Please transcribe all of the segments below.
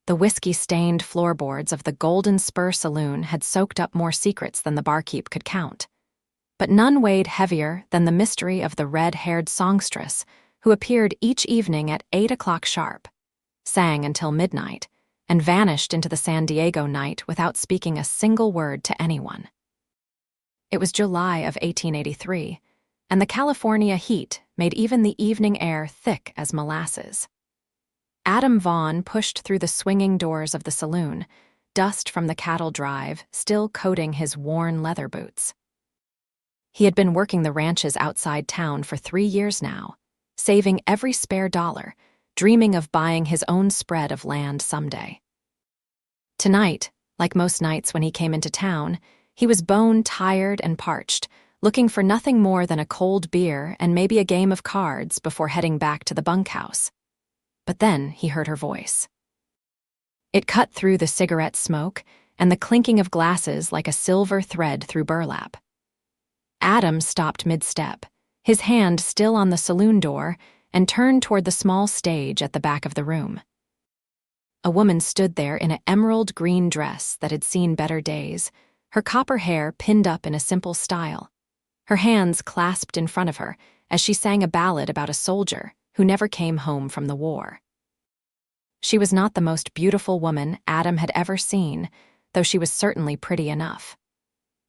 The whiskey-stained floorboards of the Golden Spur Saloon had soaked up more secrets than the barkeep could count. But none weighed heavier than the mystery of the red-haired songstress who appeared each evening at 8 o'clock sharp, sang until midnight, and vanished into the San Diego night without speaking a single word to anyone. It was July of 1883, and the California heat made even the evening air thick as molasses. Adam Vaughn pushed through the swinging doors of the saloon, dust from the cattle drive still coating his worn leather boots. He had been working the ranches outside town for 3 years now, saving every spare dollar, dreaming of buying his own spread of land someday. Tonight, like most nights when he came into town, he was bone-tired and parched, looking for nothing more than a cold beer and maybe a game of cards before heading back to the bunkhouse. But then he heard her voice. It cut through the cigarette smoke and the clinking of glasses like a silver thread through burlap. Adam stopped mid-step, his hand still on the saloon door, and turned toward the small stage at the back of the room. A woman stood there in an emerald green dress that had seen better days, her copper hair pinned up in a simple style, her hands clasped in front of her as she sang a ballad about a soldier who never came home from the war. She was not the most beautiful woman Adam had ever seen, though she was certainly pretty enough.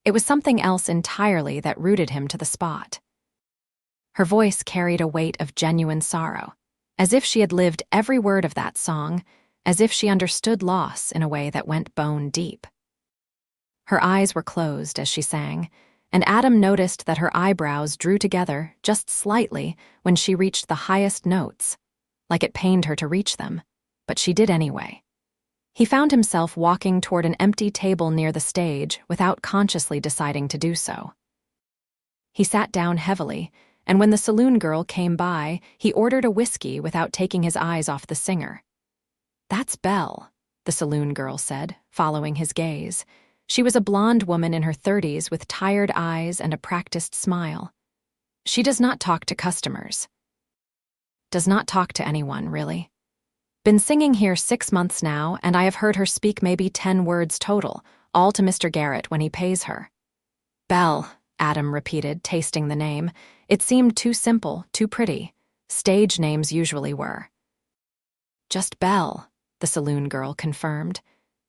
It was something else entirely that rooted him to the spot. Her voice carried a weight of genuine sorrow, as if she had lived every word of that song, as if she understood loss in a way that went bone deep. Her eyes were closed as she sang, and Adam noticed that her eyebrows drew together just slightly when she reached the highest notes, like it pained her to reach them, but she did anyway. He found himself walking toward an empty table near the stage without consciously deciding to do so. He sat down heavily, and when the saloon girl came by, he ordered a whiskey without taking his eyes off the singer. "That's Belle," the saloon girl said, following his gaze. She was a blonde woman in her 30s with tired eyes and a practiced smile. "She does not talk to customers. Does not talk to anyone, really. Been singing here 6 months now, and I have heard her speak maybe 10 words total, all to Mr. Garrett when he pays her." "Belle," Adam repeated, tasting the name. It seemed too simple, too pretty. Stage names usually were. "Just Belle," the saloon girl confirmed.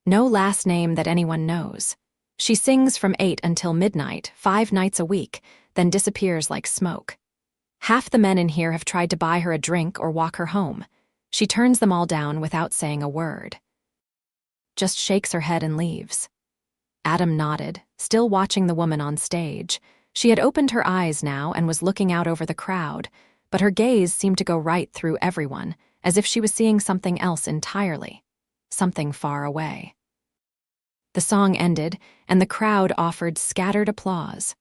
"No last name that anyone knows. She sings from 8 until midnight, 5 nights a week, then disappears like smoke. Half the men in here have tried to buy her a drink or walk her home. She turns them all down without saying a word. Just shakes her head and leaves." Adam nodded, still watching the woman on stage. She had opened her eyes now and was looking out over the crowd, but her gaze seemed to go right through everyone, as if she was seeing something else entirely, something far away. The song ended, and the crowd offered scattered applause.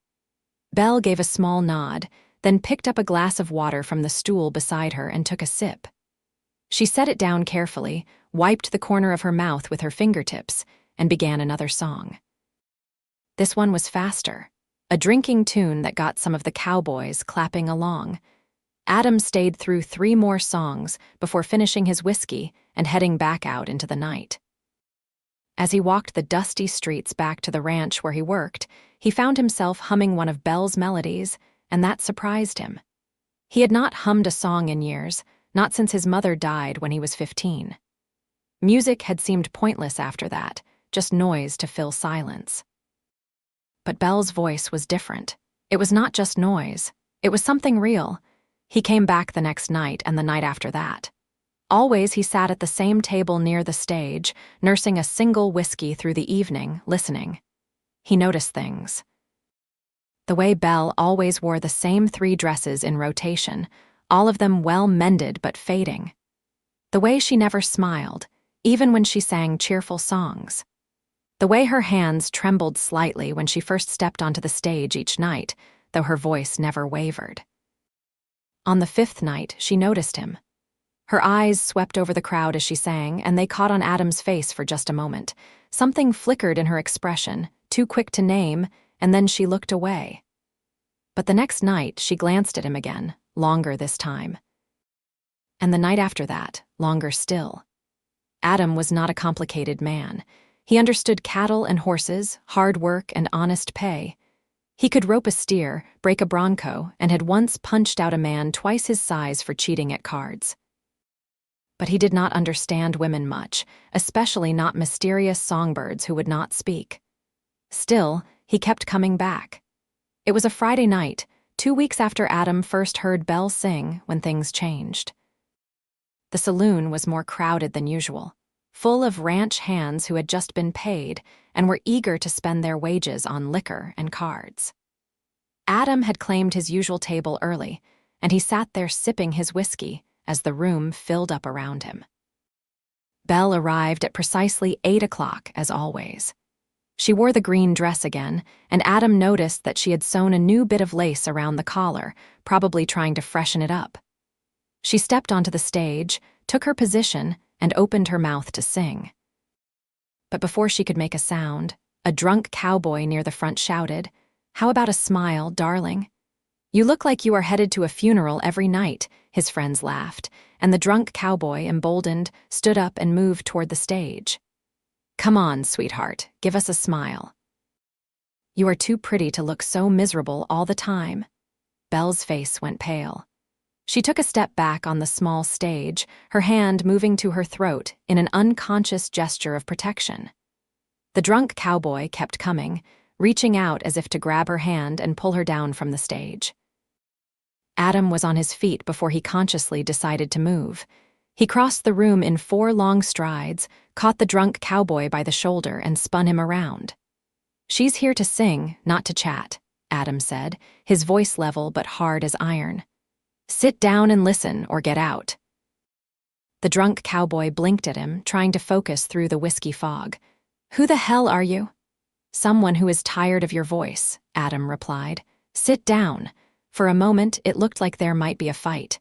Belle gave a small nod, then picked up a glass of water from the stool beside her and took a sip. She set it down carefully, wiped the corner of her mouth with her fingertips, and began another song. This one was faster, a drinking tune that got some of the cowboys clapping along. Adam stayed through 3 more songs before finishing his whiskey and heading back out into the night. As he walked the dusty streets back to the ranch where he worked, he found himself humming one of Belle's melodies, and that surprised him. He had not hummed a song in years, not since his mother died when he was 15. Music had seemed pointless after that, just noise to fill silence. But Belle's voice was different. It was not just noise. It was something real. He came back the next night and the night after that. Always he sat at the same table near the stage, nursing a single whiskey through the evening, listening. He noticed things. The way Belle always wore the same 3 dresses in rotation, all of them well-mended but fading. The way she never smiled, even when she sang cheerful songs. The way her hands trembled slightly when she first stepped onto the stage each night, though her voice never wavered. On the 5th night, she noticed him. Her eyes swept over the crowd as she sang, and they caught on Adam's face for just a moment. Something flickered in her expression, too quick to name, and then she looked away. But the next night, she glanced at him again, longer this time. And the night after that, longer still. Adam was not a complicated man. He understood cattle and horses, hard work and honest pay. He could rope a steer, break a bronco, and had once punched out a man twice his size for cheating at cards. But he did not understand women much, especially not mysterious songbirds who would not speak. Still, he kept coming back. It was a Friday night, 2 weeks after Adam first heard Belle sing, when things changed. The saloon was more crowded than usual, full of ranch hands who had just been paid and were eager to spend their wages on liquor and cards. Adam had claimed his usual table early, and he sat there sipping his whiskey as the room filled up around him. Belle arrived at precisely 8 o'clock, as always. She wore the green dress again, and Adam noticed that she had sewn a new bit of lace around the collar, probably trying to freshen it up. She stepped onto the stage, took her position, and opened her mouth to sing. But before she could make a sound, a drunk cowboy near the front shouted, "How about a smile, darling?" "You look like you are headed to a funeral every night," his friends laughed, and the drunk cowboy, emboldened, stood up and moved toward the stage. "Come on, sweetheart, give us a smile." "You are too pretty to look so miserable all the time." Belle's face went pale. She took a step back on the small stage, her hand moving to her throat in an unconscious gesture of protection. The drunk cowboy kept coming, reaching out as if to grab her hand and pull her down from the stage. Adam was on his feet before he consciously decided to move. He crossed the room in 4 long strides, caught the drunk cowboy by the shoulder, and spun him around. "She's here to sing, not to chat," Adam said, his voice level but hard as iron. "Sit down and listen, or get out." The drunk cowboy blinked at him, trying to focus through the whiskey fog. "Who the hell are you?" "Someone who is tired of your voice," Adam replied. "Sit down." For a moment, it looked like there might be a fight.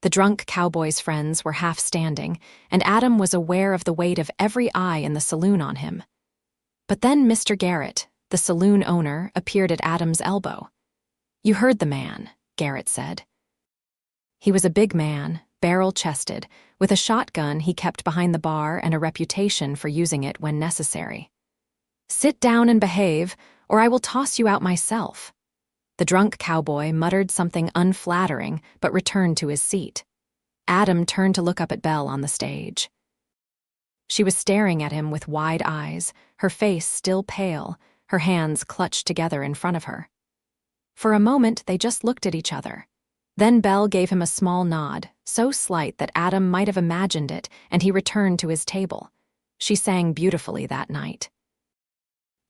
The drunk cowboy's friends were half standing, and Adam was aware of the weight of every eye in the saloon on him. But then Mr. Garrett, the saloon owner, appeared at Adam's elbow. "You heard the man," Garrett said. He was a big man, barrel-chested, with a shotgun he kept behind the bar and a reputation for using it when necessary. "Sit down and behave, or I will toss you out myself." The drunk cowboy muttered something unflattering but returned to his seat. Adam turned to look up at Belle on the stage. She was staring at him with wide eyes, her face still pale, her hands clutched together in front of her. For a moment, they just looked at each other. Then Belle gave him a small nod, so slight that Adam might have imagined it, and he returned to his table. She sang beautifully that night.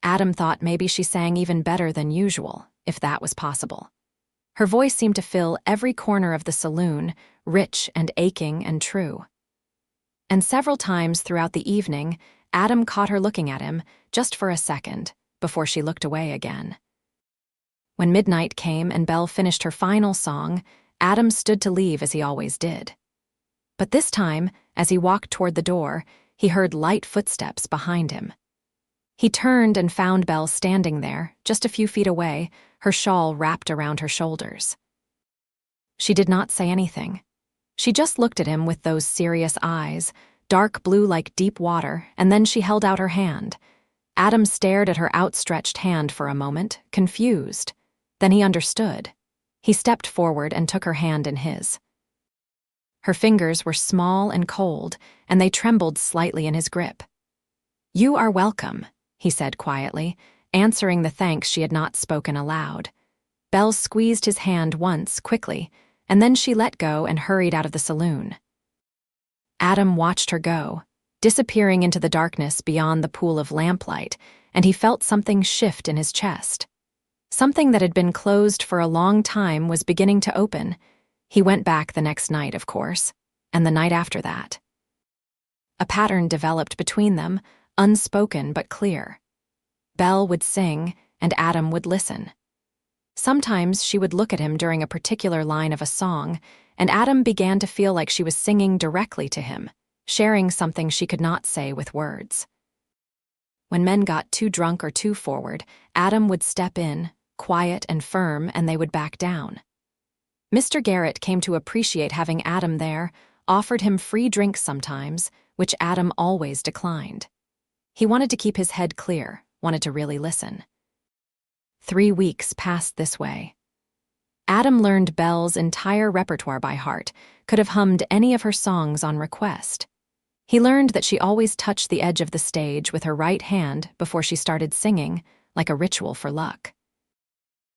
Adam thought maybe she sang even better than usual, if that was possible. Her voice seemed to fill every corner of the saloon, rich and aching and true. And several times throughout the evening, Adam caught her looking at him, just for a second, before she looked away again. When midnight came and Belle finished her final song, Adam stood to leave as he always did. But this time, as he walked toward the door, he heard light footsteps behind him. He turned and found Belle standing there, just a few feet away, her shawl wrapped around her shoulders. She did not say anything. She just looked at him with those serious eyes, dark blue like deep water, and then she held out her hand. Adam stared at her outstretched hand for a moment, confused. Then he understood. He stepped forward and took her hand in his. Her fingers were small and cold, and they trembled slightly in his grip. "You are welcome," he said quietly, answering the thanks she had not spoken aloud. Belle squeezed his hand once, quickly, and then she let go and hurried out of the saloon. Adam watched her go, disappearing into the darkness beyond the pool of lamplight, and he felt something shift in his chest. Something that had been closed for a long time was beginning to open. He went back the next night, of course, and the night after that. A pattern developed between them, unspoken but clear. Belle would sing, and Adam would listen. Sometimes she would look at him during a particular line of a song, and Adam began to feel like she was singing directly to him, sharing something she could not say with words. When men got too drunk or too forward, Adam would step in, quiet and firm, and they would back down. Mr. Garrett came to appreciate having Adam there, offered him free drinks sometimes, which Adam always declined. He wanted to keep his head clear, wanted to really listen. 3 weeks passed this way. Adam learned Belle's entire repertoire by heart, could have hummed any of her songs on request. He learned that she always touched the edge of the stage with her right hand before she started singing, like a ritual for luck.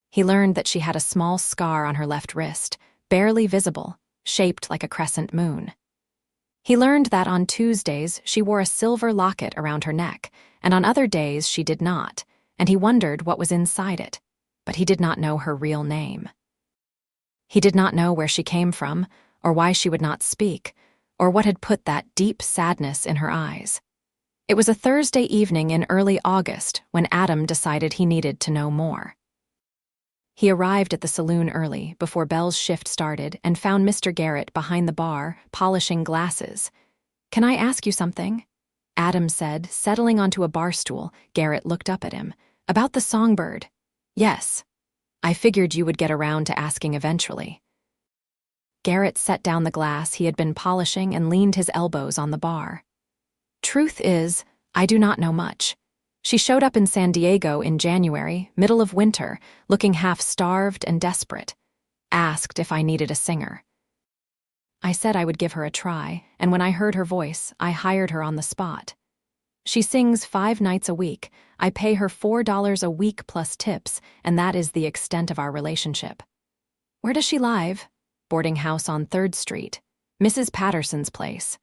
He learned that she had a small scar on her left wrist, barely visible, shaped like a crescent moon. He learned that on Tuesdays she wore a silver locket around her neck, and on other days she did not, and he wondered what was inside it, but he did not know her real name. He did not know where she came from, or why she would not speak, or what had put that deep sadness in her eyes. It was a Thursday evening in early August when Adam decided he needed to know more. He arrived at the saloon early, before Belle's shift started, and found Mr. Garrett behind the bar, polishing glasses. "Can I ask you something?" Adam said, settling onto a bar stool. Garrett looked up at him. "About the songbird." "Yes. I figured you would get around to asking eventually." Garrett set down the glass he had been polishing and leaned his elbows on the bar. "Truth is, I do not know much. She showed up in San Diego in January, middle of winter, looking half-starved and desperate. Asked if I needed a singer. I said I would give her a try, and when I heard her voice, I hired her on the spot. She sings 5 nights a week. I pay her $4 a week plus tips, and that is the extent of our relationship." "Where does she live?" "Boarding house on 3rd Street. Mrs. Patterson's place."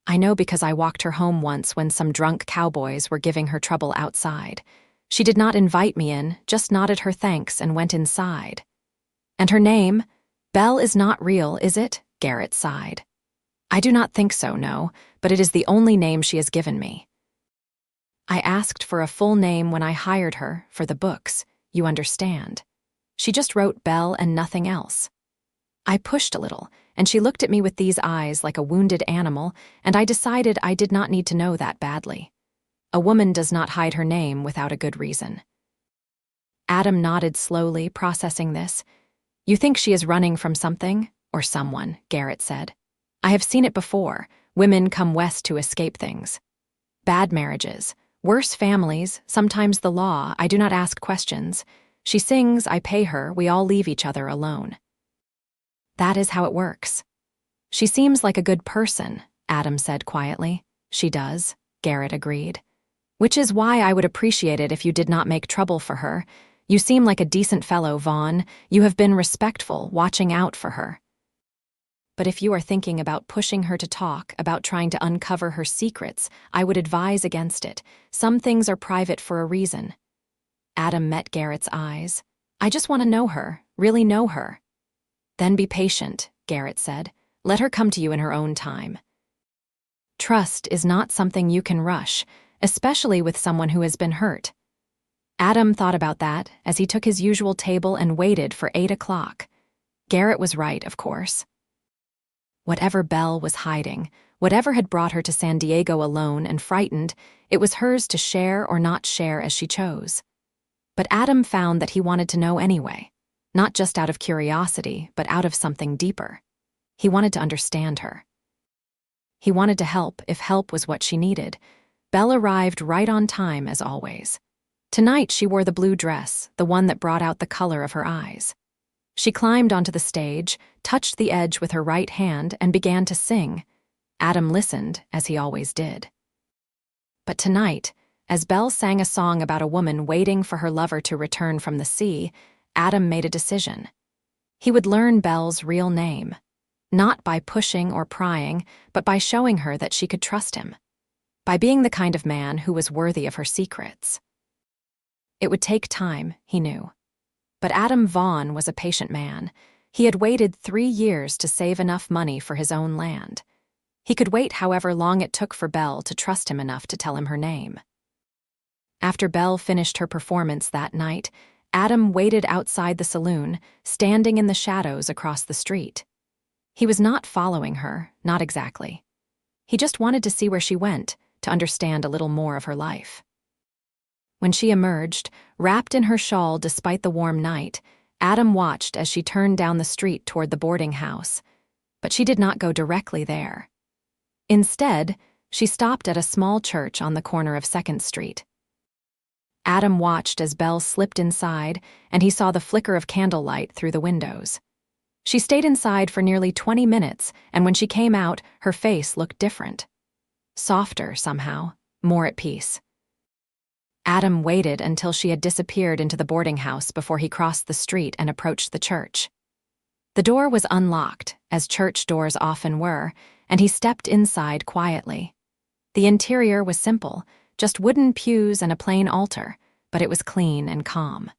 "I know because I walked her home once when some drunk cowboys were giving her trouble outside. She did not invite me in, just nodded her thanks and went inside." "And her name? Belle is not real, is it?" Garrett sighed. "I do not think so, no, but it is the only name she has given me. I asked for a full name when I hired her, for the books, you understand. She just wrote Belle and nothing else. I pushed a little, and she looked at me with these eyes like a wounded animal, and I decided I did not need to know that badly. A woman does not hide her name without a good reason." Adam nodded slowly, processing this. "You think she is running from something, or someone," Garrett said. "I have seen it before. Women come west to escape things. Bad marriages, worse families, sometimes the law. I do not ask questions. She sings, I pay her, we all leave each other alone. That is how it works." "She seems like a good person," Adam said quietly. "She does," Garrett agreed. "Which is why I would appreciate it if you did not make trouble for her. You seem like a decent fellow, Vaughn. You have been respectful, watching out for her. But if you are thinking about pushing her to talk, about trying to uncover her secrets, I would advise against it. Some things are private for a reason." Adam met Garrett's eyes. "I just want to know her, really know her." "Then be patient," Garrett said. "Let her come to you in her own time. Trust is not something you can rush, especially with someone who has been hurt." Adam thought about that as he took his usual table and waited for 8 o'clock. Garrett was right, of course. Whatever Belle was hiding, whatever had brought her to San Diego alone and frightened, it was hers to share or not share as she chose. But Adam found that he wanted to know anyway. Not just out of curiosity, but out of something deeper. He wanted to understand her. He wanted to help if help was what she needed. Belle arrived right on time, as always. Tonight she wore the blue dress, the one that brought out the color of her eyes. She climbed onto the stage, touched the edge with her right hand, and began to sing. Adam listened, as he always did. But tonight, as Belle sang a song about a woman waiting for her lover to return from the sea, Adam made a decision. He would learn Belle's real name, not by pushing or prying, but by showing her that she could trust him, by being the kind of man who was worthy of her secrets. It would take time, he knew. But Adam Vaughn was a patient man. He had waited 3 years to save enough money for his own land. He could wait however long it took for Belle to trust him enough to tell him her name. After Belle finished her performance that night, Adam waited outside the saloon, standing in the shadows across the street. He was not following her, not exactly. He just wanted to see where she went, to understand a little more of her life. When she emerged, wrapped in her shawl despite the warm night, Adam watched as she turned down the street toward the boarding house. But she did not go directly there. Instead, she stopped at a small church on the corner of 2nd Street. Adam watched as Belle slipped inside, and he saw the flicker of candlelight through the windows. She stayed inside for nearly 20 minutes, and when she came out, her face looked different. Softer, somehow, more at peace. Adam waited until she had disappeared into the boarding house before he crossed the street and approached the church. The door was unlocked, as church doors often were, and he stepped inside quietly. The interior was simple, just wooden pews and a plain altar, but it was clean and calm.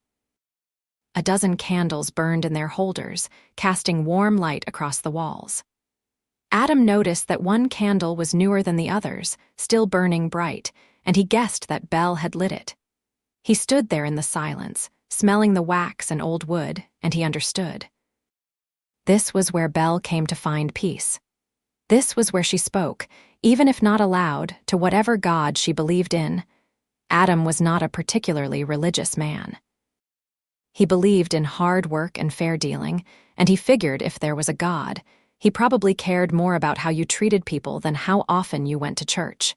A dozen candles burned in their holders, casting warm light across the walls. Adam noticed that one candle was newer than the others, still burning bright, and he guessed that Belle had lit it. He stood there in the silence, smelling the wax and old wood, and he understood. This was where Belle came to find peace. This was where she spoke, even if not aloud, to whatever God she believed in. Adam was not a particularly religious man. He believed in hard work and fair dealing, and he figured if there was a God, he probably cared more about how you treated people than how often you went to church.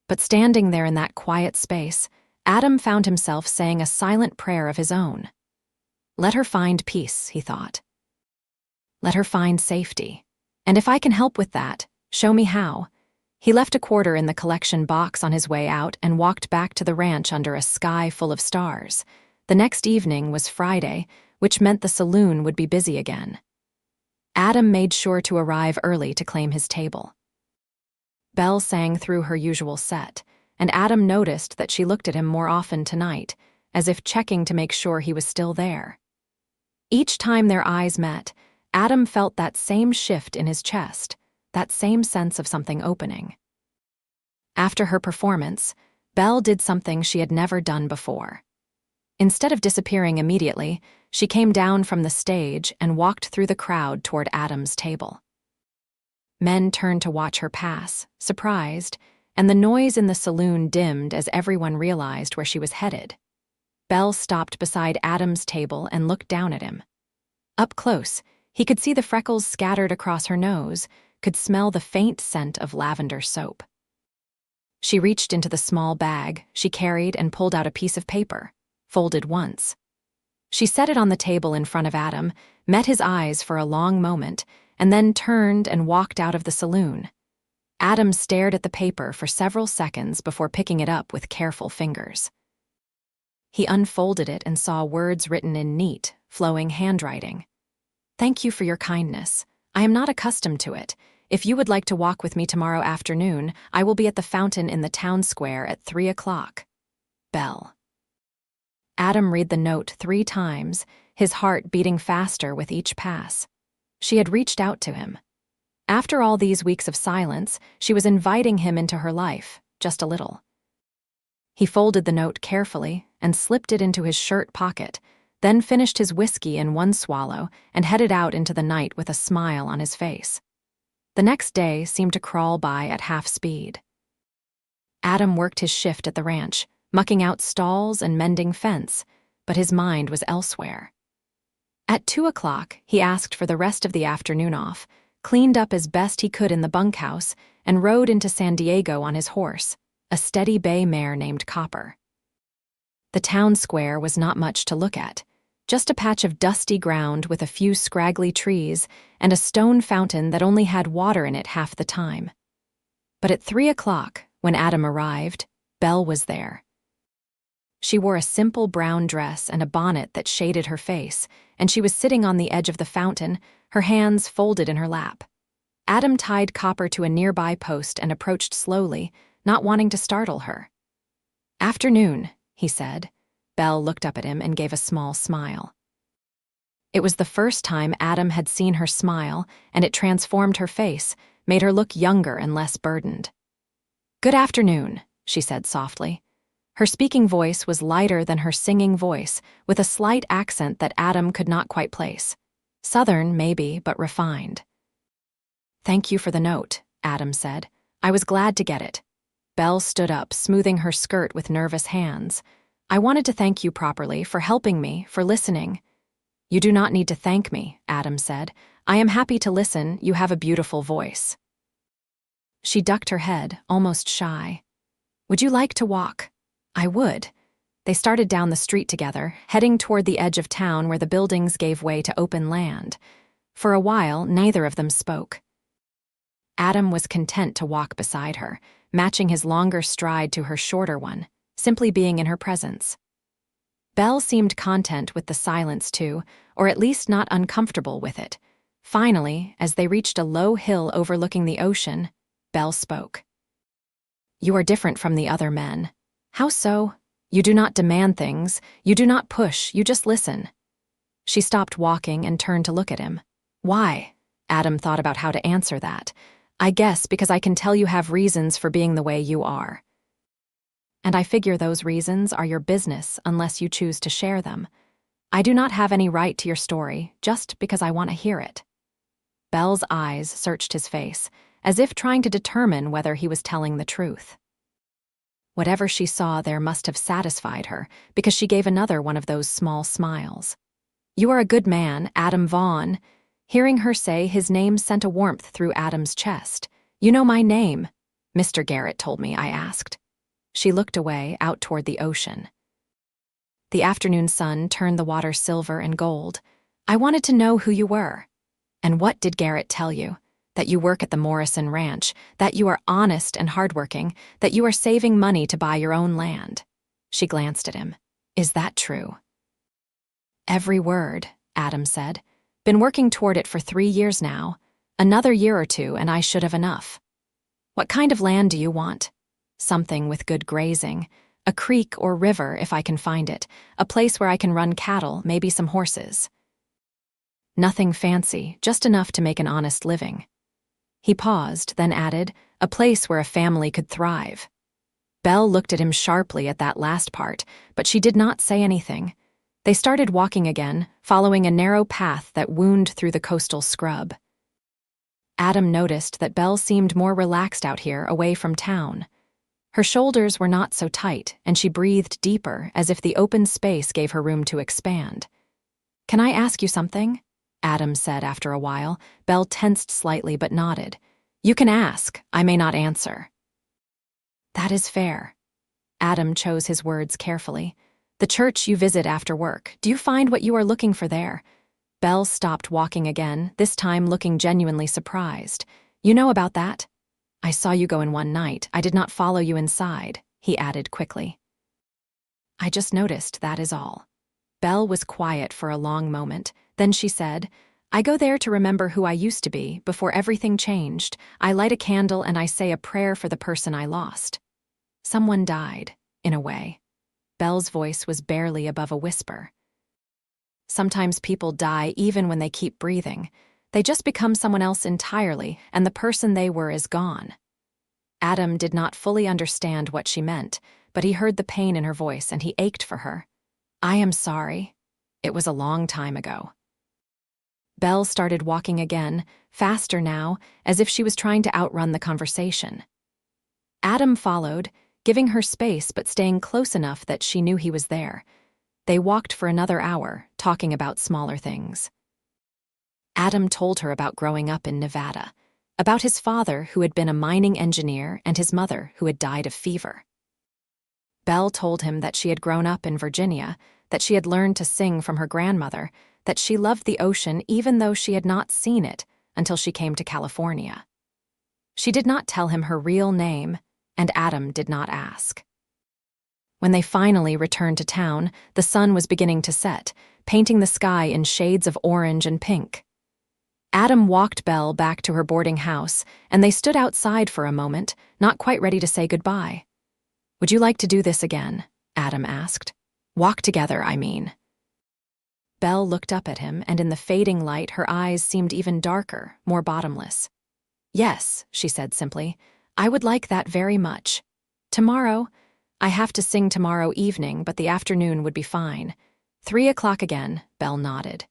But standing there in that quiet space, Adam found himself saying a silent prayer of his own. Let her find peace, he thought. Let her find safety. And if I can help with that, show me how. He left a quarter in the collection box on his way out and walked back to the ranch under a sky full of stars. The next evening was Friday, which meant the saloon would be busy again. Adam made sure to arrive early to claim his table. Belle sang through her usual set, and Adam noticed that she looked at him more often tonight, as if checking to make sure he was still there. Each time their eyes met, Adam felt that same shift in his chest, that same sense of something opening. After her performance, Belle did something she had never done before. Instead of disappearing immediately, she came down from the stage and walked through the crowd toward Adam's table. Men turned to watch her pass, surprised, and the noise in the saloon dimmed as everyone realized where she was headed. Belle stopped beside Adam's table and looked down at him. Up close, he could see the freckles scattered across her nose, could smell the faint scent of lavender soap. She reached into the small bag she carried and pulled out a piece of paper, folded once. She set it on the table in front of Adam, met his eyes for a long moment, and then turned and walked out of the saloon. Adam stared at the paper for several seconds before picking it up with careful fingers. He unfolded it and saw words written in neat, flowing handwriting. Thank you for your kindness. I am not accustomed to it. If you would like to walk with me tomorrow afternoon, I will be at the fountain in the town square at 3 o'clock. Belle. Adam read the note 3 times, his heart beating faster with each pass. She had reached out to him. After all these weeks of silence, she was inviting him into her life, just a little. He folded the note carefully and slipped it into his shirt pocket, then finished his whiskey in one swallow and headed out into the night with a smile on his face. The next day seemed to crawl by at half speed. Adam worked his shift at the ranch, mucking out stalls and mending fence, but his mind was elsewhere. At 2 o'clock, he asked for the rest of the afternoon off, cleaned up as best he could in the bunkhouse, and rode into San Diego on his horse, a steady bay mare named Copper. The town square was not much to look at, just a patch of dusty ground with a few scraggly trees and a stone fountain that only had water in it half the time. But at 3 o'clock, when Adam arrived, Belle was there. She wore a simple brown dress and a bonnet that shaded her face, and she was sitting on the edge of the fountain, her hands folded in her lap. Adam tied Copper to a nearby post and approached slowly, not wanting to startle her. "Afternoon," he said. Belle looked up at him and gave a small smile. It was the first time Adam had seen her smile, and it transformed her face, made her look younger and less burdened. "Good afternoon," she said softly. Her speaking voice was lighter than her singing voice, with a slight accent that Adam could not quite place. Southern, maybe, but refined. "Thank you for the note," Adam said. "I was glad to get it." Belle stood up, smoothing her skirt with nervous hands. "I wanted to thank you properly for helping me, for listening." "You do not need to thank me," Adam said. "I am happy to listen. You have a beautiful voice." She ducked her head, almost shy. "Would you like to walk?" "I would." They started down the street together, heading toward the edge of town where the buildings gave way to open land. For a while, neither of them spoke. Adam was content to walk beside her, matching his longer stride to her shorter one, simply being in her presence. Belle seemed content with the silence too, or at least not uncomfortable with it. Finally, as they reached a low hill overlooking the ocean, Belle spoke. "You are different from the other men." "How so?" "You do not demand things, you do not push, you just listen." She stopped walking and turned to look at him. "Why?" Adam thought about how to answer that. "I guess because I can tell you have reasons for being the way you are. And I figure those reasons are your business unless you choose to share them. I do not have any right to your story just because I want to hear it." Belle's eyes searched his face, as if trying to determine whether he was telling the truth. Whatever she saw there must have satisfied her, because she gave another one of those small smiles. "You are a good man, Adam Vaughn." Hearing her say his name sent a warmth through Adam's chest. "You know my name." "Mr. Garrett told me," I asked. She looked away, out toward the ocean. The afternoon sun turned the water silver and gold. "I wanted to know who you were." "And what did Garrett tell you?" "That you work at the Morrison Ranch, that you are honest and hardworking, that you are saving money to buy your own land." She glanced at him. "Is that true?" "Every word," Adam said. "Been working toward it for 3 years now. Another year or 2 and I should have enough." "What kind of land do you want?" "Something with good grazing. A creek or river if I can find it. A place where I can run cattle, maybe some horses." "Nothing fancy, just enough to make an honest living." He paused, then added, "A place where a family could thrive." Belle looked at him sharply at that last part, but she did not say anything. They started walking again, following a narrow path that wound through the coastal scrub. Adam noticed that Belle seemed more relaxed out here, away from town. Her shoulders were not so tight, and she breathed deeper, as if the open space gave her room to expand. "Can I ask you something?" Adam said after a while. Belle tensed slightly but nodded. "You can ask, I may not answer." "That is fair." Adam chose his words carefully. "The church you visit after work, do you find what you are looking for there?" Belle stopped walking again, this time looking genuinely surprised. "You know about that?" "I saw you go in one night. I did not follow you inside," he added quickly. "I just noticed, that is all." Belle was quiet for a long moment. Then she said, "I go there to remember who I used to be, before everything changed. I light a candle and I say a prayer for the person I lost." "Someone died, in a way." Belle's voice was barely above a whisper. "Sometimes people die even when they keep breathing. They just become someone else entirely, and the person they were is gone." Adam did not fully understand what she meant, but he heard the pain in her voice and he ached for her. "I am sorry. It was a long time ago." Belle started walking again, faster now, as if she was trying to outrun the conversation. Adam followed, giving her space but staying close enough that she knew he was there. They walked for another hour, talking about smaller things. Adam told her about growing up in Nevada, about his father who had been a mining engineer and his mother who had died of fever. Belle told him that she had grown up in Virginia, that she had learned to sing from her grandmother, that she loved the ocean even though she had not seen it until she came to California. She did not tell him her real name, and Adam did not ask. When they finally returned to town, the sun was beginning to set, painting the sky in shades of orange and pink. Adam walked Belle back to her boarding house, and they stood outside for a moment, not quite ready to say goodbye. "Would you like to do this again?" Adam asked. "Walk together, I mean." Belle looked up at him, and in the fading light her eyes seemed even darker, more bottomless. "Yes," she said simply. "I would like that very much. Tomorrow? I have to sing tomorrow evening, but the afternoon would be fine. 3 o'clock again," Belle nodded.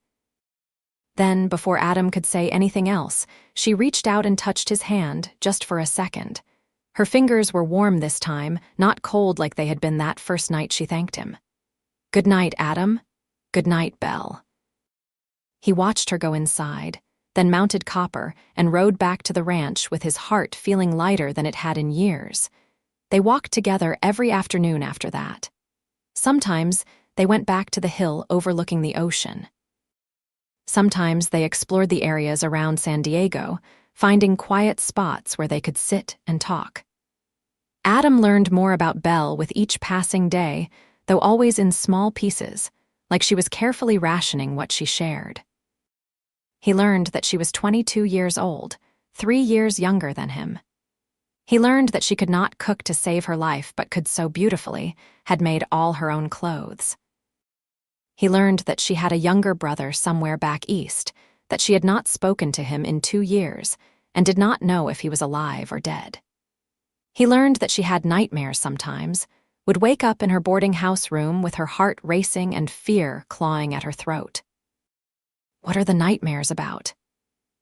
Then, before Adam could say anything else, she reached out and touched his hand, just for a second. Her fingers were warm this time, not cold like they had been that first night she thanked him. "Good night, Adam." "Good night, Belle." He watched her go inside. then mounted Copper and rode back to the ranch with his heart feeling lighter than it had in years. They walked together every afternoon after that. Sometimes they went back to the hill overlooking the ocean. Sometimes they explored the areas around San Diego, finding quiet spots where they could sit and talk. Adam learned more about Belle with each passing day, though always in small pieces, like she was carefully rationing what she shared. He learned that she was 22 years old, 3 years younger than him. He learned that she could not cook to save her life but could sew beautifully, had made all her own clothes. He learned that she had a younger brother somewhere back east, that she had not spoken to him in 2 years, and did not know if he was alive or dead. He learned that she had nightmares sometimes, would wake up in her boarding house room with her heart racing and fear clawing at her throat. "What are the nightmares about?"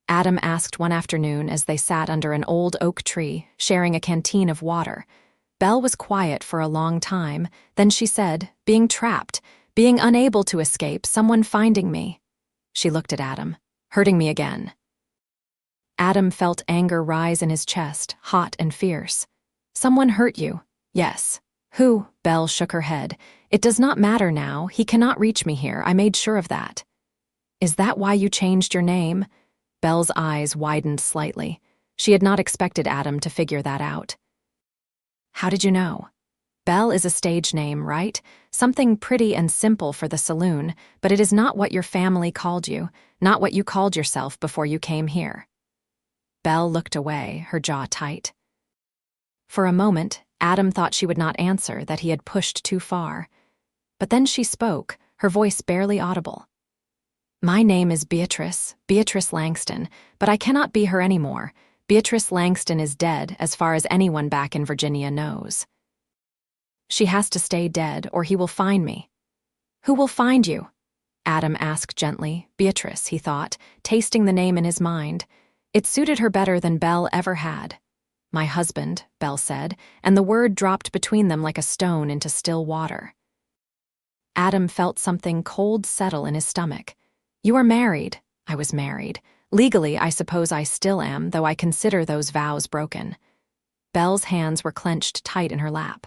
Adam asked one afternoon as they sat under an old oak tree, sharing a canteen of water. Belle was quiet for a long time, then she said, "Being trapped, being unable to escape, someone finding me." She looked at Adam. "Hurting me again." Adam felt anger rise in his chest, hot and fierce. "Someone hurt you?" "Yes." "Who?" Belle shook her head. "It does not matter now. He cannot reach me here. I made sure of that." "Is that why you changed your name?" Belle's eyes widened slightly. She had not expected Adam to figure that out. "How did you know?" "Belle is a stage name, right? Something pretty and simple for the Saloon, but it is not what your family called you, not what you called yourself before you came here." Belle looked away, her jaw tight. For a moment, Adam thought she would not answer, that he had pushed too far. But then she spoke, her voice barely audible. "My name is Beatrice Langston, but I cannot be her anymore. Beatrice Langston is dead, as far as anyone back in Virginia knows. She has to stay dead, or he will find me." "Who will find you?" Adam asked gently. Beatrice, he thought, tasting the name in his mind. It suited her better than Belle ever had. "My husband," Belle said, and the word dropped between them like a stone into still water. Adam felt something cold settle in his stomach. "You are married." "I was married. Legally, I suppose I still am, though I consider those vows broken." Belle's hands were clenched tight in her lap.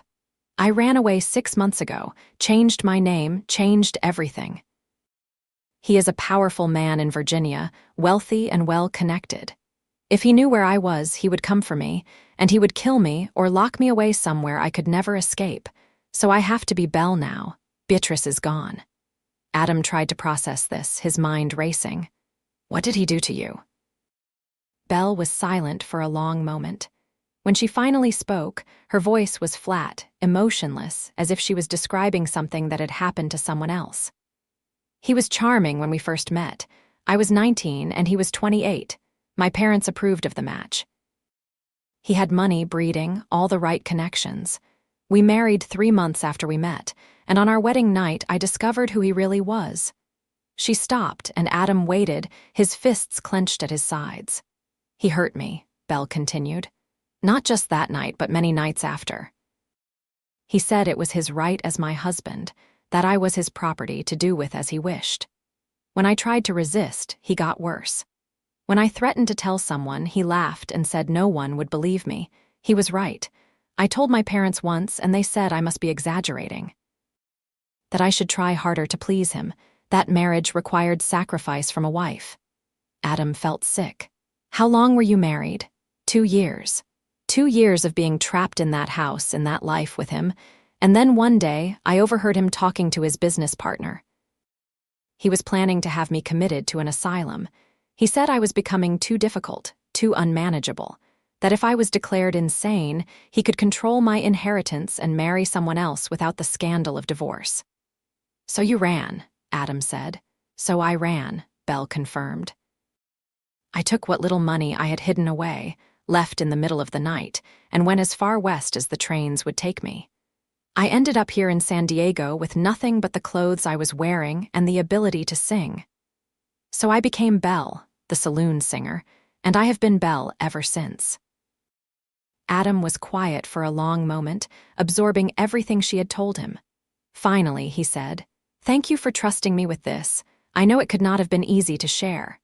"I ran away 6 months ago, changed my name, changed everything." "He is a powerful man in Virginia, wealthy and well-connected. If he knew where I was, he would come for me, and he would kill me or lock me away somewhere I could never escape. So I have to be Belle now. Beatrice is gone." Adam tried to process this, his mind racing. "What did he do to you?" Belle was silent for a long moment. When she finally spoke, her voice was flat, emotionless, as if she was describing something that had happened to someone else. "He was charming when we first met. I was 19 and he was 28. My parents approved of the match. He had money, breeding, all the right connections. We married 3 months after we met, and on our wedding night I discovered who he really was." She stopped, and Adam waited, his fists clenched at his sides. "He hurt me," Belle continued. "Not just that night, but many nights after. He said it was his right as my husband, that I was his property to do with as he wished. When I tried to resist, he got worse. When I threatened to tell someone, he laughed and said no one would believe me. He was right. I told my parents once, and they said I must be exaggerating. That I should try harder to please him. That marriage required sacrifice from a wife." Adam felt sick. "How long were you married?" 2 years. 2 years of being trapped in that house, in that life with him, and then one day I overheard him talking to his business partner. He was planning to have me committed to an asylum. He said I was becoming too difficult, too unmanageable, that if I was declared insane, he could control my inheritance and marry someone else without the scandal of divorce. "So you ran," Adam said. "So I ran," Belle confirmed. "I took what little money I had hidden away, left in the middle of the night, and went as far west as the trains would take me. I ended up here in San Diego with nothing but the clothes I was wearing and the ability to sing. So I became Belle, the saloon singer, and I have been Belle ever since." Adam was quiet for a long moment, absorbing everything she had told him. Finally, he said, "Thank you for trusting me with this. I know it could not have been easy to share."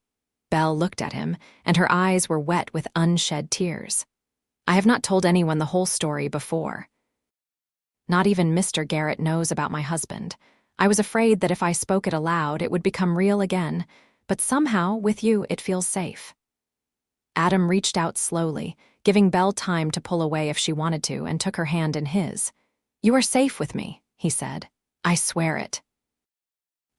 Belle looked at him, and her eyes were wet with unshed tears. "I have not told anyone the whole story before. Not even Mr. Garrett knows about my husband. I was afraid that if I spoke it aloud, it would become real again, but somehow, with you, it feels safe." Adam reached out slowly, giving Belle time to pull away if she wanted to, and took her hand in his. "You are safe with me," he said. "I swear it.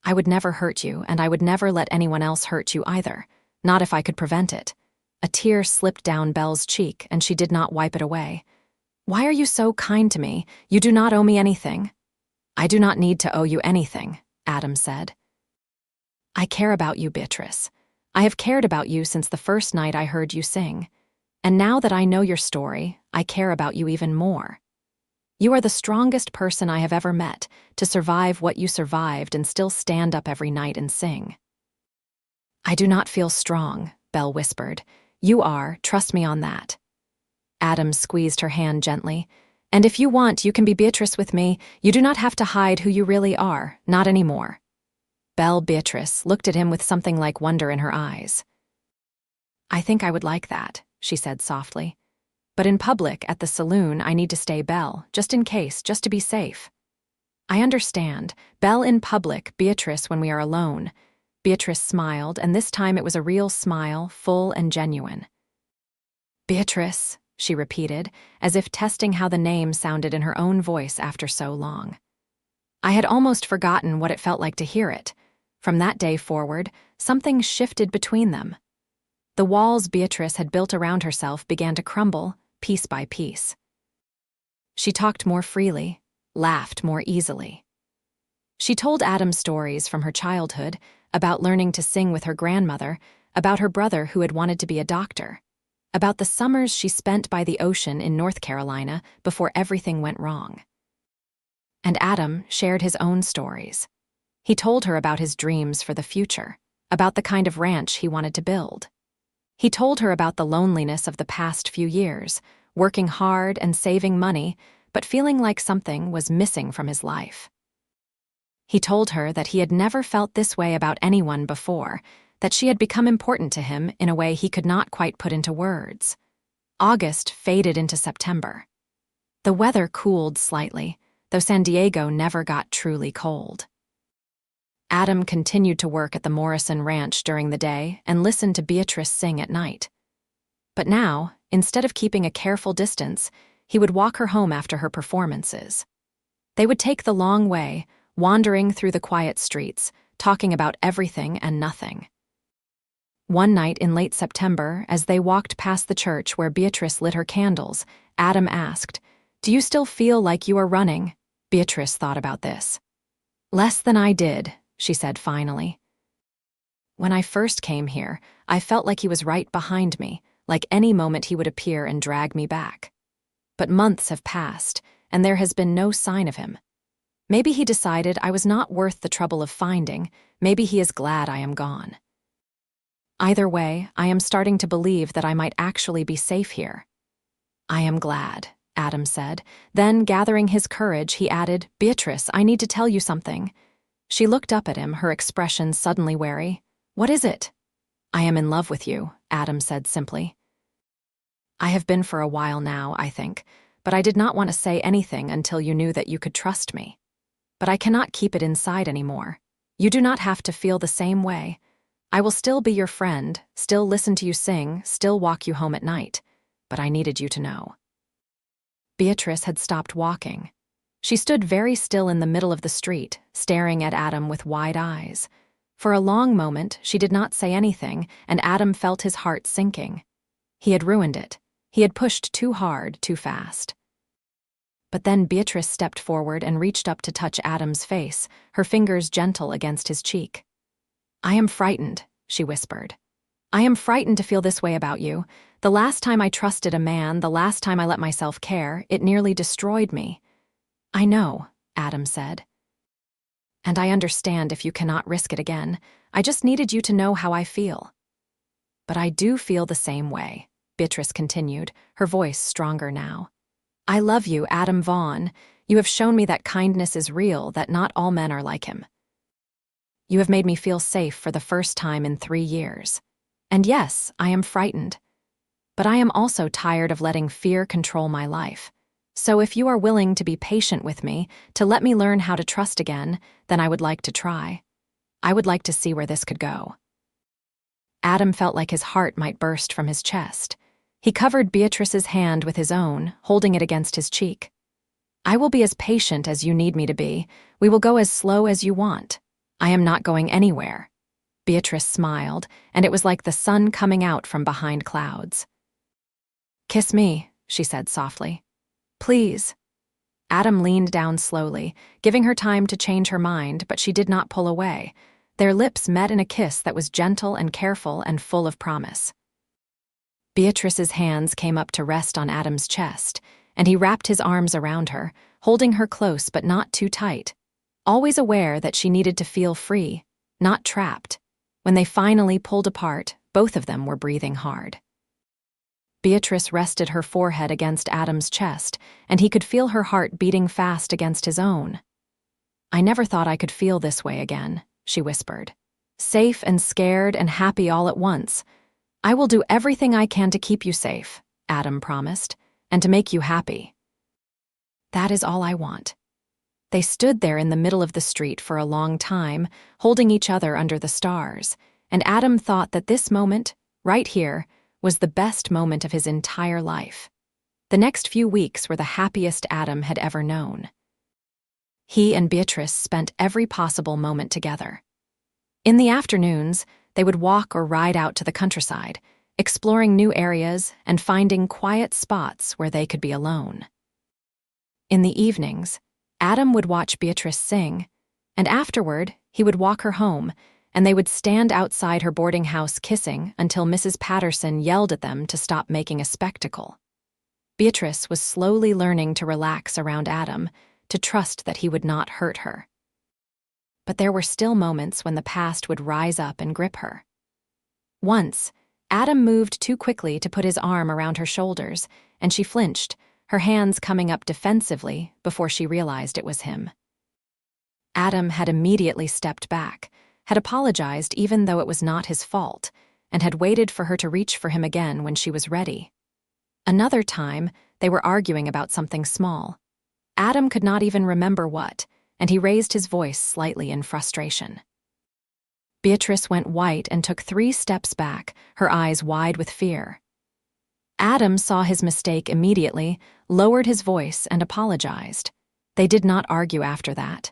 I would never hurt you, and I would never let anyone else hurt you either, not if I could prevent it." A tear slipped down Belle's cheek, and she did not wipe it away. "Why are you so kind to me? You do not owe me anything." "I do not need to owe you anything," Adam said. "I care about you, Beatrice. I have cared about you since the first night I heard you sing. And now that I know your story, I care about you even more. You are the strongest person I have ever met to survive what you survived and still stand up every night and sing." "I do not feel strong," Belle whispered. "You are, trust me on that." Adam squeezed her hand gently. "And if you want, you can be Beatrice with me. You do not have to hide who you really are, not anymore." Beatrice looked at him with something like wonder in her eyes. "I think I would like that," she said softly. "But in public, at the saloon, I need to stay Belle, just in case, just to be safe." "I understand. Belle in public, Beatrice when we are alone." Beatrice smiled, and this time it was a real smile, full and genuine. "Beatrice," she repeated, as if testing how the name sounded in her own voice after so long. I had almost forgotten what it felt like to hear it. From that day forward, something shifted between them. The walls Beatrice had built around herself began to crumble, piece by piece. She talked more freely, laughed more easily. She told Adam stories from her childhood, about learning to sing with her grandmother, about her brother who had wanted to be a doctor, about the summers she spent by the ocean in North Carolina before everything went wrong. And Adam shared his own stories. He told her about his dreams for the future, about the kind of ranch he wanted to build. He told her about the loneliness of the past few years, working hard and saving money, but feeling like something was missing from his life. He told her that he had never felt this way about anyone before, that she had become important to him in a way he could not quite put into words. August faded into September. The weather cooled slightly, though San Diego never got truly cold. Adam continued to work at the Morrison Ranch during the day and listened to Beatrice sing at night. But now, instead of keeping a careful distance, he would walk her home after her performances. They would take the long way, wandering through the quiet streets, talking about everything and nothing. One night in late September, as they walked past the church where Beatrice lit her candles, Adam asked, "Do you still feel like you are running?" Beatrice thought about this. "Less than I did," she said finally. "When I first came here, I felt like he was right behind me, like any moment he would appear and drag me back. But months have passed, and there has been no sign of him. Maybe he decided I was not worth the trouble of finding. Maybe he is glad I am gone. Either way, I am starting to believe that I might actually be safe here." "I am glad," Adam said. Then, gathering his courage, he added, "Beatrice, I need to tell you something." She looked up at him, her expression suddenly wary. "What is it?" "I am in love with you," Adam said simply. "I have been for a while now, I think, but I did not want to say anything until you knew that you could trust me. But I cannot keep it inside anymore. You do not have to feel the same way. I will still be your friend, still listen to you sing, still walk you home at night. But I needed you to know." Beatrice had stopped walking. She stood very still in the middle of the street, staring at Adam with wide eyes. For a long moment, she did not say anything, and Adam felt his heart sinking. He had ruined it. He had pushed too hard, too fast. But then Beatrice stepped forward and reached up to touch Adam's face, her fingers gentle against his cheek. "I am frightened," she whispered. "I am frightened to feel this way about you. The last time I trusted a man, the last time I let myself care, it nearly destroyed me." "I know," Adam said. "And I understand if you cannot risk it again. I just needed you to know how I feel." "But I do feel the same way," Beatrice continued, her voice stronger now. "I love you, Adam Vaughn. You have shown me that kindness is real, that not all men are like him. You have made me feel safe for the first time in 3 years. And yes, I am frightened. But I am also tired of letting fear control my life. So if you are willing to be patient with me, to let me learn how to trust again, then I would like to try. I would like to see where this could go." Adam felt like his heart might burst from his chest. He covered Beatrice's hand with his own, holding it against his cheek. "I will be as patient as you need me to be. We will go as slow as you want. I am not going anywhere." Beatrice smiled, and it was like the sun coming out from behind clouds. "Kiss me," she said softly. "Please." Adam leaned down slowly, giving her time to change her mind, but she did not pull away. Their lips met in a kiss that was gentle and careful and full of promise. Beatrice's hands came up to rest on Adam's chest, and he wrapped his arms around her, holding her close but not too tight, always aware that she needed to feel free, not trapped. When they finally pulled apart, both of them were breathing hard. Beatrice rested her forehead against Adam's chest, and he could feel her heart beating fast against his own. "I never thought I could feel this way again," she whispered. "Safe and scared and happy all at once. I will do everything I can to keep you safe," Adam promised, "and to make you happy. That is all I want." They stood there in the middle of the street for a long time, holding each other under the stars, and Adam thought that this moment, right here, was the best moment of his entire life. The next few weeks were the happiest Adam had ever known. He and Beatrice spent every possible moment together. In the afternoons, they would walk or ride out to the countryside, exploring new areas and finding quiet spots where they could be alone. In the evenings, Adam would watch Beatrice sing, and afterward, he would walk her home, and they would stand outside her boarding house kissing until Mrs. Patterson yelled at them to stop making a spectacle. Beatrice was slowly learning to relax around Adam, to trust that he would not hurt her. But there were still moments when the past would rise up and grip her. Once, Adam moved too quickly to put his arm around her shoulders, and she flinched, her hands coming up defensively before she realized it was him. Adam had immediately stepped back, had apologized even though it was not his fault, and had waited for her to reach for him again when she was ready. Another time, they were arguing about something small. Adam could not even remember what, and he raised his voice slightly in frustration. Beatrice went white and took 3 steps back, her eyes wide with fear. Adam saw his mistake immediately, lowered his voice, and apologized. They did not argue after that.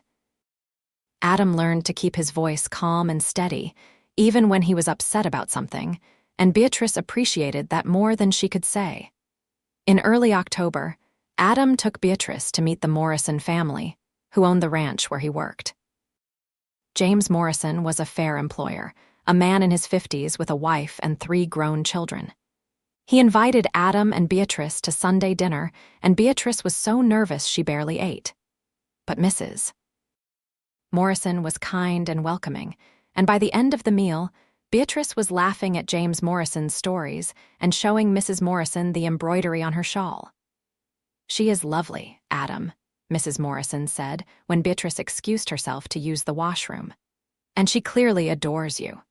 Adam learned to keep his voice calm and steady, even when he was upset about something, and Beatrice appreciated that more than she could say. In early October, Adam took Beatrice to meet the Morrison family, who owned the ranch where he worked. James Morrison was a fair employer, a man in his 50s with a wife and 3 grown children. He invited Adam and Beatrice to Sunday dinner, and Beatrice was so nervous she barely ate. But Mrs. Morrison was kind and welcoming, and by the end of the meal, Beatrice was laughing at James Morrison's stories and showing Mrs. Morrison the embroidery on her shawl. "She is lovely, Adam," Mrs. Morrison said when Beatrice excused herself to use the washroom. "And she clearly adores you."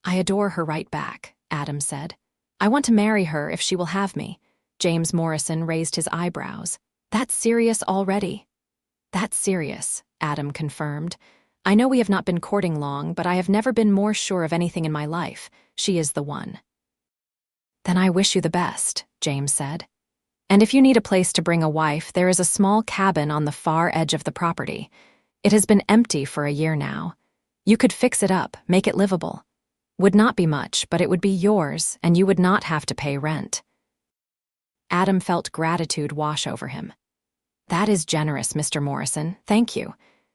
"I adore her right back," Adam said. "I want to marry her if she will have me." James Morrison raised his eyebrows. "That's serious already?" "That's serious," Adam confirmed. "I know we have not been courting long, but I have never been more sure of anything in my life. She is the one." "Then I wish you the best," James said. "And if you need a place to bring a wife, there is a small cabin on the far edge of the property. It has been empty for a year now. You could fix it up, make it livable. Would not be much, but it would be yours, and you would not have to pay rent." Adam felt gratitude wash over him. "That is generous, Mr. Morrison. Thank you.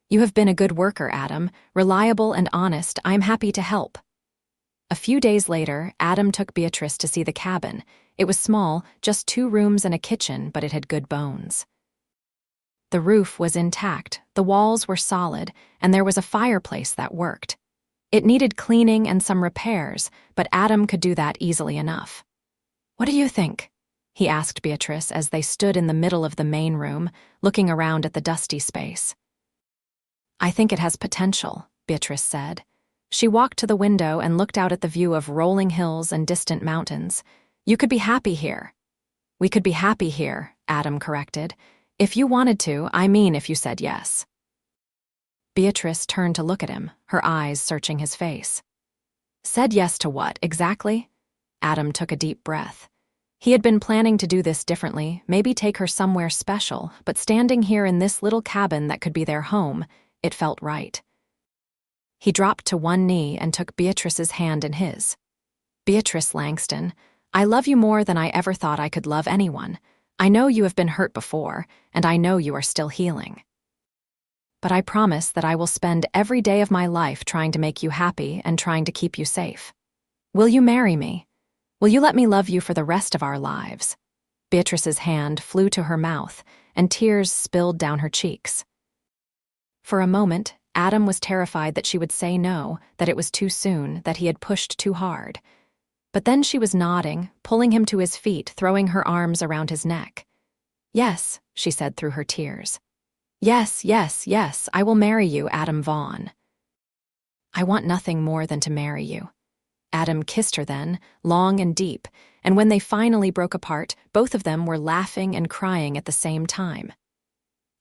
You have been a good worker, Adam, reliable and honest. I am happy to help." A few days later, Adam took Beatrice to see the cabin. It was small, just 2 rooms and a kitchen, but it had good bones. The roof was intact, the walls were solid, and there was a fireplace that worked. It needed cleaning and some repairs, but Adam could do that easily enough. "What do you think?" he asked Beatrice as they stood in the middle of the main room, looking around at the dusty space. "I think it has potential," Beatrice said. She walked to the window and looked out at the view of rolling hills and distant mountains. You could be happy here. We could be happy here, Adam corrected. If you wanted to, I mean if you said yes. Beatrice turned to look at him, her eyes searching his face. Said yes to what, exactly? Adam took a deep breath. He had been planning to do this differently, maybe take her somewhere special, but standing here in this little cabin that could be their home, it felt right. He dropped to one knee and took Beatrice's hand in his. Beatrice Langston, I love you more than I ever thought I could love anyone. I know you have been hurt before, and I know you are still healing. But I promise that I will spend every day of my life trying to make you happy and trying to keep you safe. Will you marry me? Will you let me love you for the rest of our lives? Beatrice's hand flew to her mouth, and tears spilled down her cheeks. For a moment, Adam was terrified that she would say no, that it was too soon, that he had pushed too hard. But then she was nodding, pulling him to his feet, throwing her arms around his neck. Yes, she said through her tears. Yes, yes, yes, I will marry you, Adam Vaughn. I want nothing more than to marry you. Adam kissed her then, long and deep, and when they finally broke apart, both of them were laughing and crying at the same time.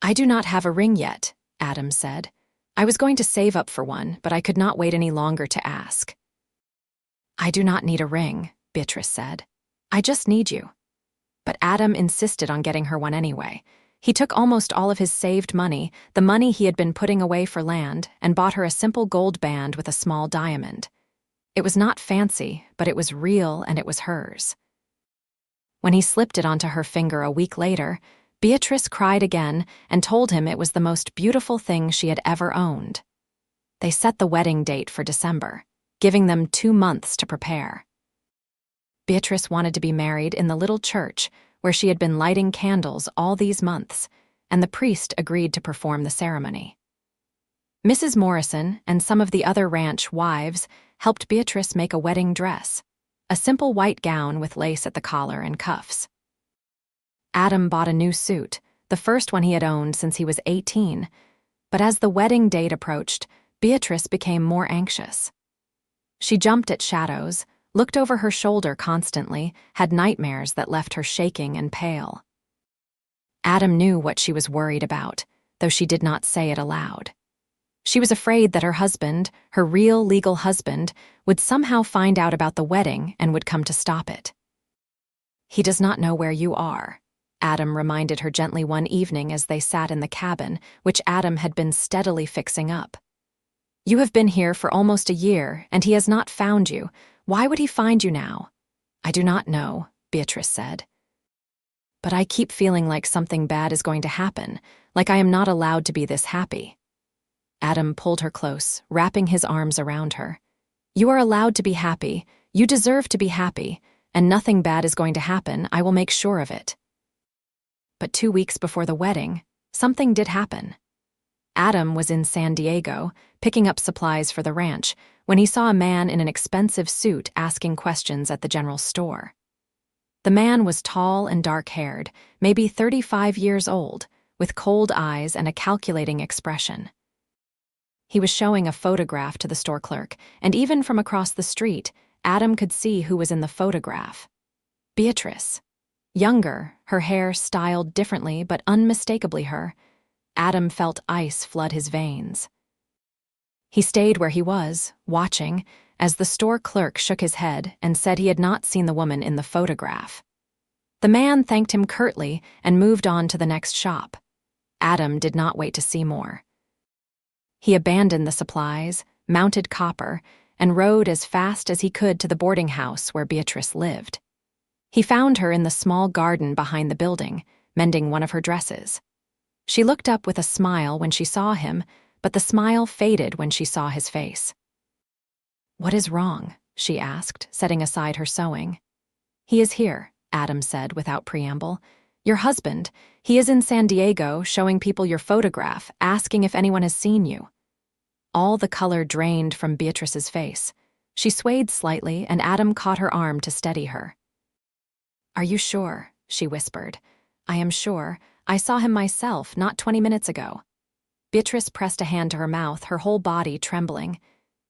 I do not have a ring yet, Adam said. I was going to save up for one, but I could not wait any longer to ask. I do not need a ring, Beatrice said. I just need you. But Adam insisted on getting her one anyway. He took almost all of his saved money, the money he had been putting away for land, and bought her a simple gold band with a small diamond. It was not fancy, but it was real and it was hers. When he slipped it onto her finger a week later, Beatrice cried again and told him it was the most beautiful thing she had ever owned. They set the wedding date for December, giving them 2 months to prepare. Beatrice wanted to be married in the little church where she had been lighting candles all these months, and the priest agreed to perform the ceremony. Mrs. Morrison and some of the other ranch wives helped Beatrice make a wedding dress, a simple white gown with lace at the collar and cuffs. Adam bought a new suit, the first one he had owned since he was 18, but as the wedding date approached, Beatrice became more anxious. She jumped at shadows, looked over her shoulder constantly, had nightmares that left her shaking and pale. Adam knew what she was worried about, though she did not say it aloud. She was afraid that her husband, her real legal husband, would somehow find out about the wedding and would come to stop it. He does not know where you are, Adam reminded her gently one evening as they sat in the cabin, which Adam had been steadily fixing up. You have been here for almost a year, and he has not found you. Why would he find you now? I do not know, Beatrice said. But I keep feeling like something bad is going to happen, like I am not allowed to be this happy. Adam pulled her close, wrapping his arms around her. You are allowed to be happy. You deserve to be happy, and nothing bad is going to happen. I will make sure of it. But 2 weeks before the wedding, something did happen. Adam was in San Diego, picking up supplies for the ranch, when he saw a man in an expensive suit asking questions at the general store. The man was tall and dark-haired, maybe 35 years old, with cold eyes and a calculating expression. He was showing a photograph to the store clerk, and even from across the street, Adam could see who was in the photograph. Beatrice. Younger, her hair styled differently but unmistakably her. Adam felt ice flood his veins. He stayed where he was, watching, as the store clerk shook his head and said he had not seen the woman in the photograph. The man thanked him curtly and moved on to the next shop. Adam did not wait to see more. He abandoned the supplies, mounted copper, and rode as fast as he could to the boarding house where Beatrice lived. He found her in the small garden behind the building, mending one of her dresses. She looked up with a smile when she saw him, but the smile faded when she saw his face. What is wrong? She asked, setting aside her sewing. He is here, Adam said without preamble. Your husband. He is in San Diego, showing people your photograph, asking if anyone has seen you. All the color drained from Beatrice's face. She swayed slightly, and Adam caught her arm to steady her. Are you sure? She whispered. I am sure. I saw him myself not 20 minutes ago. Beatrice pressed a hand to her mouth, her whole body trembling.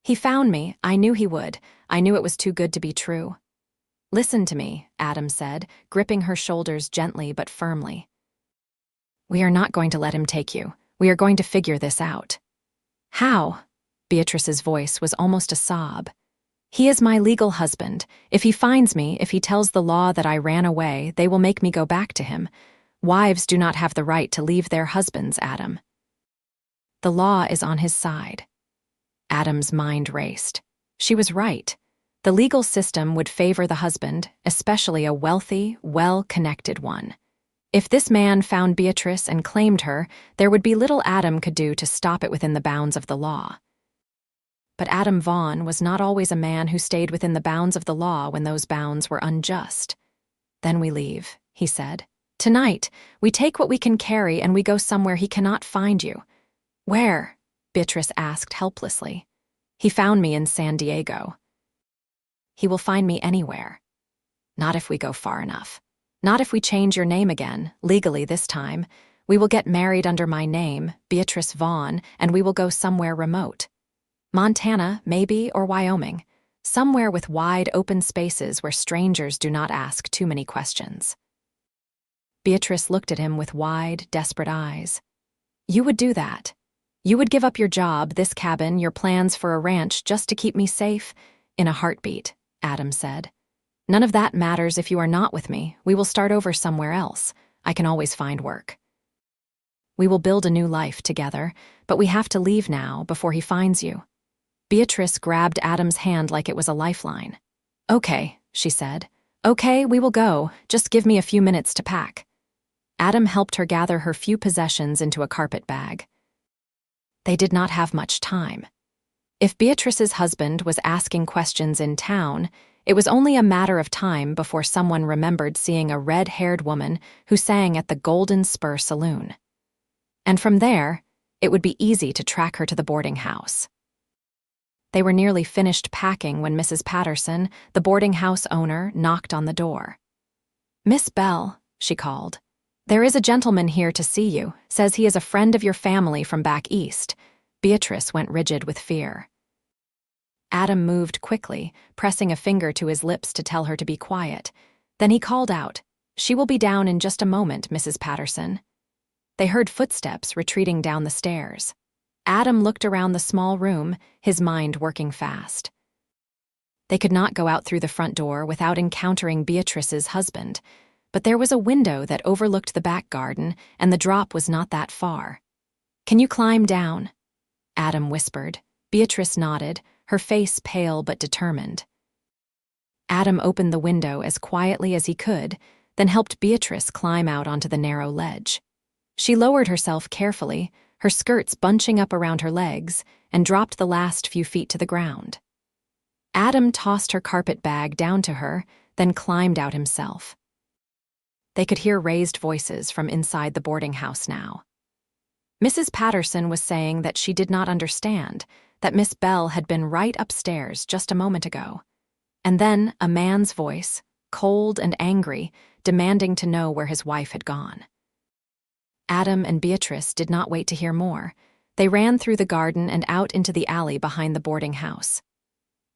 He found me. I knew he would. I knew it was too good to be true. Listen to me, Adam said, gripping her shoulders gently but firmly. We are not going to let him take you. We are going to figure this out. How? Beatrice's voice was almost a sob. He is my legal husband. If he finds me, if he tells the law that I ran away, they will make me go back to him. Wives do not have the right to leave their husbands, Adam. The law is on his side. Adam's mind raced. She was right. The legal system would favor the husband, especially a wealthy, well-connected one. If this man found Beatrice and claimed her, there would be little Adam could do to stop it within the bounds of the law. But Adam Vaughn was not always a man who stayed within the bounds of the law when those bounds were unjust. Then we leave, he said. Tonight, we take what we can carry and we go somewhere he cannot find you. Where? Beatrice asked helplessly. He found me in San Diego. He will find me anywhere. Not if we go far enough. Not if we change your name again, legally this time. We will get married under my name, Beatrice Vaughn, and we will go somewhere remote. Montana, maybe, or Wyoming. Somewhere with wide open spaces where strangers do not ask too many questions. Beatrice looked at him with wide, desperate eyes. You would do that. You would give up your job, this cabin, your plans for a ranch just to keep me safe? In a heartbeat, Adam said. None of that matters if you are not with me. We will start over somewhere else. I can always find work. We will build a new life together, but we have to leave now before he finds you. Beatrice grabbed Adam's hand like it was a lifeline. Okay, she said. Okay, we will go. Just give me a few minutes to pack. Adam helped her gather her few possessions into a carpet bag. They did not have much time. If Beatrice's husband was asking questions in town, it was only a matter of time before someone remembered seeing a red-haired woman who sang at the Golden Spur Saloon. And from there, it would be easy to track her to the boarding house. They were nearly finished packing when Mrs. Patterson, the boarding house owner, knocked on the door. Miss Bell, she called. There is a gentleman here to see you, says he is a friend of your family from back east. Beatrice went rigid with fear. Adam moved quickly, pressing a finger to his lips to tell her to be quiet. Then he called out, She will be down in just a moment, Mrs. Patterson. They heard footsteps retreating down the stairs. Adam looked around the small room, his mind working fast. They could not go out through the front door without encountering Beatrice's husband, but there was a window that overlooked the back garden, and the drop was not that far. Can you climb down? Adam whispered. Beatrice nodded, her face pale but determined. Adam opened the window as quietly as he could, then helped Beatrice climb out onto the narrow ledge. She lowered herself carefully, her skirts bunching up around her legs, and dropped the last few feet to the ground. Adam tossed her carpet bag down to her, then climbed out himself. They could hear raised voices from inside the boarding house now. Mrs. Patterson was saying that she did not understand, that Miss Bell had been right upstairs just a moment ago. And then a man's voice, cold and angry, demanding to know where his wife had gone. Adam and Beatrice did not wait to hear more. They ran through the garden and out into the alley behind the boarding house.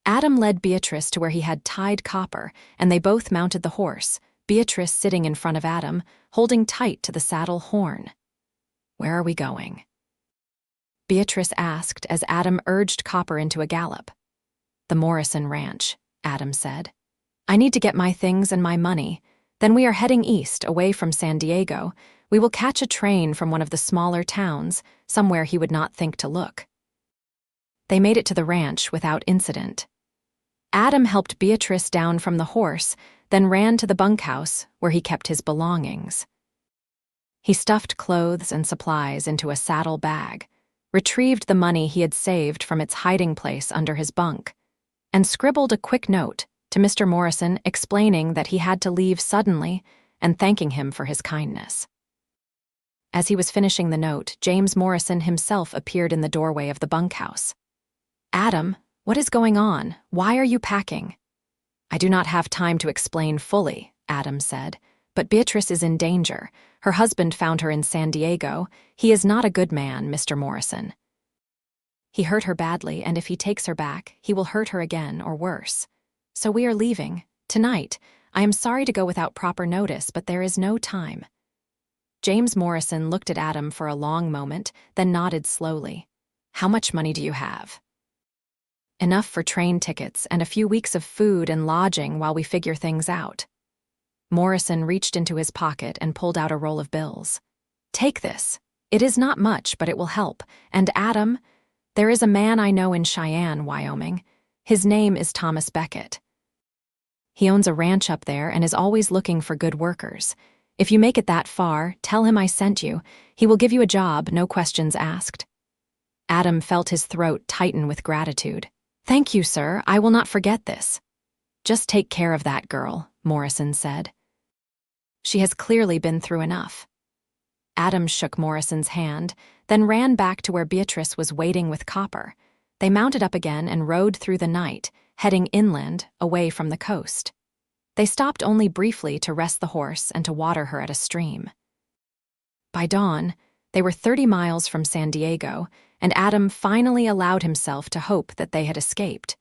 Adam led Beatrice to where he had tied Copper, and they both mounted the horse, Beatrice sitting in front of Adam, holding tight to the saddle horn. Where are we going? Beatrice asked as Adam urged Copper into a gallop. The Morrison Ranch, Adam said. I need to get my things and my money. Then we are heading east, away from San Diego. We will catch a train from one of the smaller towns, somewhere he would not think to look. They made it to the ranch without incident. Adam helped Beatrice down from the horse, then ran to the bunkhouse where he kept his belongings. He stuffed clothes and supplies into a saddle bag, retrieved the money he had saved from its hiding place under his bunk, and scribbled a quick note to Mr. Morrison explaining that he had to leave suddenly and thanking him for his kindness. As he was finishing the note, James Morrison himself appeared in the doorway of the bunkhouse. Adam, what is going on? Why are you packing? I do not have time to explain fully, Adam said, but Beatrice is in danger. Her husband found her in San Diego. He is not a good man, Mr. Morrison. He hurt her badly, and if he takes her back, he will hurt her again or worse. So we are leaving. Tonight. I am sorry to go without proper notice, but there is no time." James Morrison looked at Adam for a long moment, then nodded slowly. "How much money do you have?" "Enough for train tickets and a few weeks of food and lodging while we figure things out." Morrison reached into his pocket and pulled out a roll of bills. "Take this. It is not much, but it will help. And Adam, there is a man I know in Cheyenne, Wyoming. His name is Thomas Beckett. He owns a ranch up there and is always looking for good workers. If you make it that far, tell him I sent you. He will give you a job, no questions asked." Adam felt his throat tighten with gratitude. "Thank you, sir. I will not forget this." "Just take care of that girl," Morrison said. "She has clearly been through enough." Adam shook Morrison's hand, then ran back to where Beatrice was waiting with Copper. They mounted up again and rode through the night, heading inland, away from the coast. They stopped only briefly to rest the horse and to water her at a stream. By dawn, they were 30 miles from San Diego, and Adam finally allowed himself to hope that they had escaped.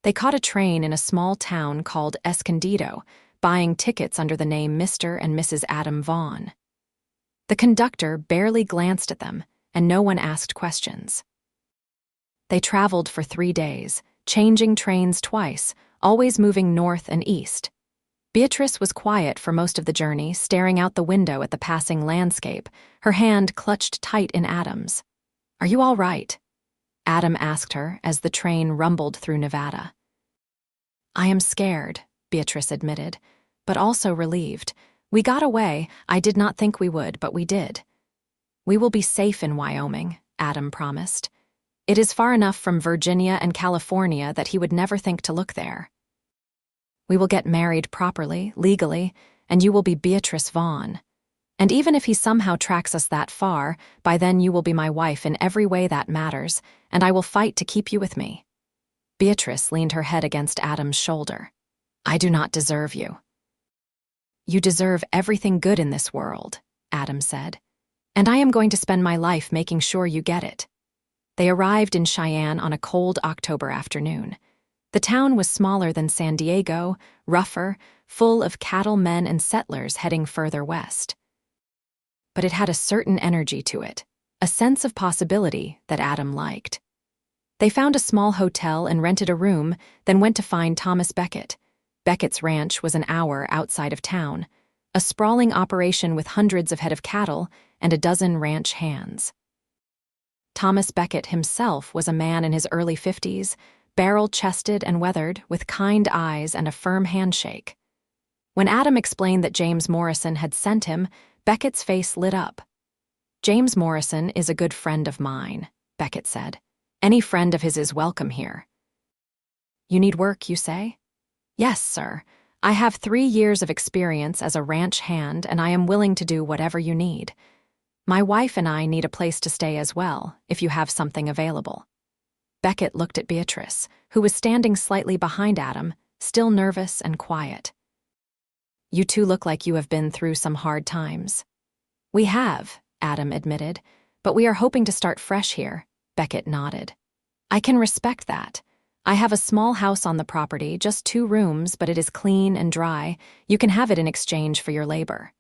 They caught a train in a small town called Escondido, buying tickets under the name Mr. and Mrs. Adam Vaughn. The conductor barely glanced at them, and no one asked questions. They traveled for 3 days, changing trains twice, always moving north and east. Beatrice was quiet for most of the journey, staring out the window at the passing landscape, her hand clutched tight in Adam's. "Are you all right?" Adam asked her as the train rumbled through Nevada. "I am scared," Beatrice admitted, but also relieved. "We got away. I did not think we would, but we did." "We will be safe in Wyoming," Adam promised. It is far enough from Virginia and California that he would never think to look there. "We will get married properly, legally, and you will be Beatrice Vaughn. And even if he somehow tracks us that far, by then you will be my wife in every way that matters, and I will fight to keep you with me." Beatrice leaned her head against Adam's shoulder. "I do not deserve you." "You deserve everything good in this world," Adam said. "And I am going to spend my life making sure you get it." They arrived in Cheyenne on a cold October afternoon. The town was smaller than San Diego, rougher, full of cattlemen and settlers heading further west. But it had a certain energy to it, a sense of possibility that Adam liked. They found a small hotel and rented a room, then went to find Thomas Beckett. Beckett's ranch was an hour outside of town, a sprawling operation with hundreds of head of cattle and a dozen ranch hands. Thomas Beckett himself was a man in his early 50s, barrel-chested and weathered, with kind eyes and a firm handshake. When Adam explained that James Morrison had sent him, Beckett's face lit up. "James Morrison is a good friend of mine," Beckett said. "Any friend of his is welcome here." "You need work, you say?" "Yes, sir. I have 3 years of experience as a ranch hand, and I am willing to do whatever you need. My wife and I need a place to stay as well, if you have something available." Beckett looked at Beatrice, who was standing slightly behind Adam, still nervous and quiet. "You two look like you have been through some hard times." "We have," Adam admitted, "but we are hoping to start fresh here." Beckett nodded. "I can respect that. I have a small house on the property, just 2 rooms, but it is clean and dry. You can have it in exchange for your labor.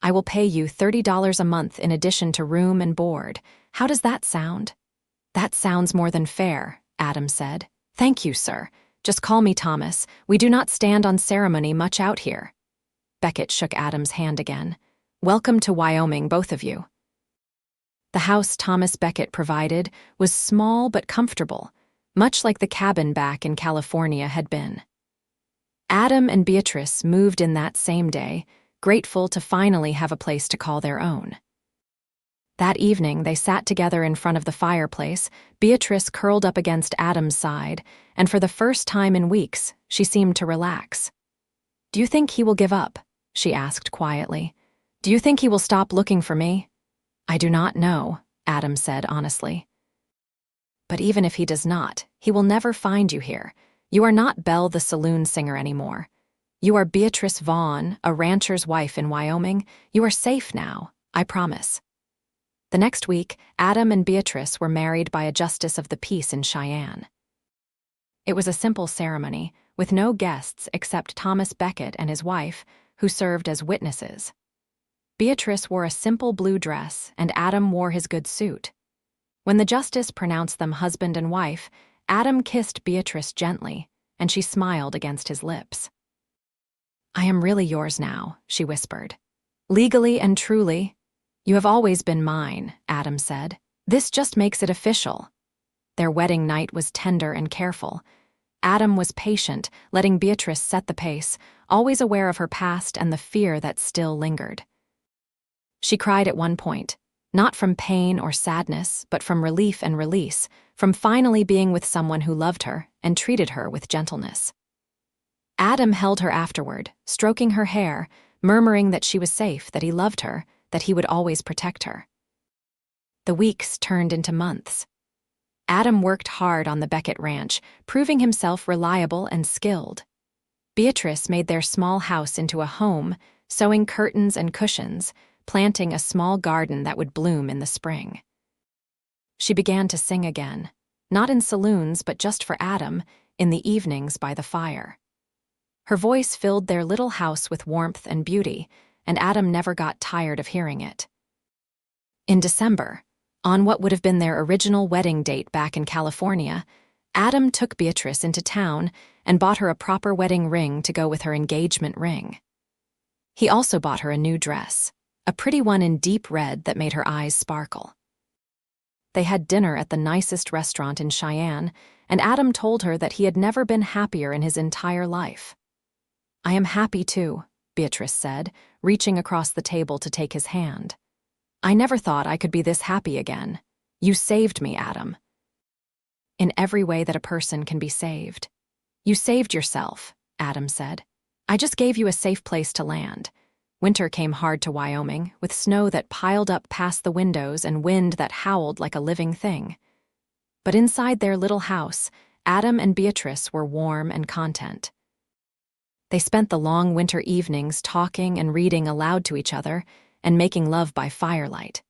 I will pay you $30 a month in addition to room and board. How does that sound?" "That sounds more than fair," Adam said. "Thank you, sir. Just call me Thomas. We do not stand on ceremony much out here." Beckett shook Adam's hand again. "Welcome to Wyoming, both of you." The house Thomas Beckett provided was small but comfortable, much like the cabin back in California had been. Adam and Beatrice moved in that same day, grateful to finally have a place to call their own. That evening, they sat together in front of the fireplace, Beatrice curled up against Adam's side, and for the first time in weeks, she seemed to relax. "Do you think he will give up?" she asked quietly. "Do you think he will stop looking for me?" "I do not know," Adam said honestly. "But even if he does not, he will never find you here. You are not Belle the Saloon singer anymore. You are Beatrice Vaughn, a rancher's wife in Wyoming. You are safe now, I promise." The next week, Adam and Beatrice were married by a justice of the peace in Cheyenne. It was a simple ceremony, with no guests except Thomas Becket and his wife, who served as witnesses. Beatrice wore a simple blue dress, and Adam wore his good suit. When the justice pronounced them husband and wife, Adam kissed Beatrice gently, and she smiled against his lips. "I am really yours now," she whispered. "Legally and truly." "You have always been mine," Adam said. "This just makes it official." Their wedding night was tender and careful. Adam was patient, letting Beatrice set the pace, always aware of her past and the fear that still lingered. She cried at one point, not from pain or sadness, but from relief and release, from finally being with someone who loved her and treated her with gentleness. Adam held her afterward, stroking her hair, murmuring that she was safe, that he loved her, that he would always protect her. The weeks turned into months. Adam worked hard on the Becket ranch, proving himself reliable and skilled. Beatrice made their small house into a home, sewing curtains and cushions, planting a small garden that would bloom in the spring. She began to sing again, not in saloons but just for Adam, in the evenings by the fire. Her voice filled their little house with warmth and beauty, and Adam never got tired of hearing it. In December, on what would have been their original wedding date back in California, Adam took Beatrice into town and bought her a proper wedding ring to go with her engagement ring. He also bought her a new dress, a pretty one in deep red that made her eyes sparkle. They had dinner at the nicest restaurant in Cheyenne, and Adam told her that he had never been happier in his entire life. "I am happy too," Beatrice said, reaching across the table to take his hand. "I never thought I could be this happy again. You saved me, Adam." "In every way that a person can be saved." "You saved yourself," Adam said. "I just gave you a safe place to land." Winter came hard to Wyoming, with snow that piled up past the windows and wind that howled like a living thing. But inside their little house, Adam and Beatrice were warm and content. They spent the long winter evenings talking and reading aloud to each other and making love by firelight.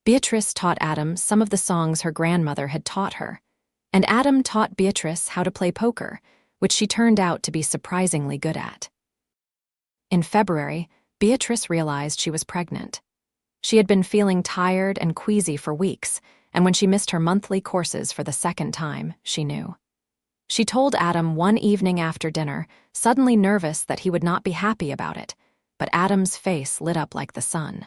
Beatrice taught Adam some of the songs her grandmother had taught her, and Adam taught Beatrice how to play poker, which she turned out to be surprisingly good at. In February, Beatrice realized she was pregnant. She had been feeling tired and queasy for weeks, and when she missed her monthly courses for the second time, she knew. She told Adam one evening after dinner, suddenly nervous that he would not be happy about it, but Adam's face lit up like the sun.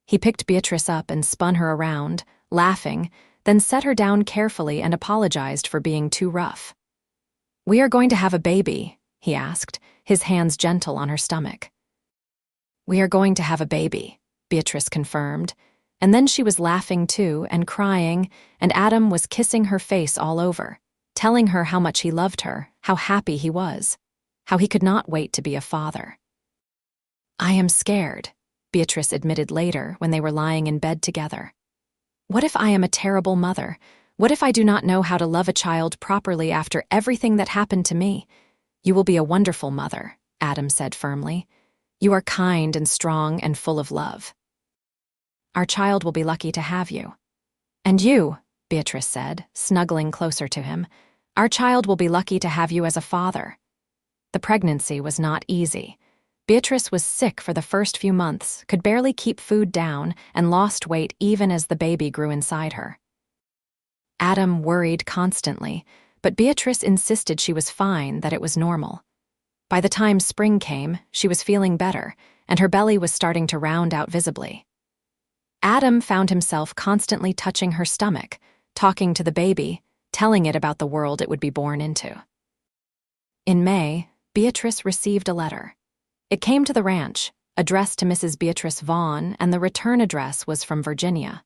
He picked Beatrice up and spun her around, laughing, then set her down carefully and apologized for being too rough. "We are going to have a baby," he asked, his hands gentle on her stomach. "We are going to have a baby," Beatrice confirmed, and then she was laughing too and crying, and Adam was kissing her face all over, telling her how much he loved her, how happy he was, how he could not wait to be a father. "I am scared," Beatrice admitted later when they were lying in bed together. "What if I am a terrible mother? What if I do not know how to love a child properly after everything that happened to me?" "You will be a wonderful mother," Adam said firmly. "You are kind and strong and full of love. Our child will be lucky to have you." "And you," Beatrice said, snuggling closer to him, "our child will be lucky to have you as a father." The pregnancy was not easy. Beatrice was sick for the first few months, could barely keep food down, and lost weight even as the baby grew inside her. Adam worried constantly, but Beatrice insisted she was fine, that it was normal. By the time spring came, she was feeling better, and her belly was starting to round out visibly. Adam found himself constantly touching her stomach, talking to the baby, telling it about the world it would be born into. In May, Beatrice received a letter. It came to the ranch, addressed to Mrs. Beatrice Vaughn, and the return address was from Virginia.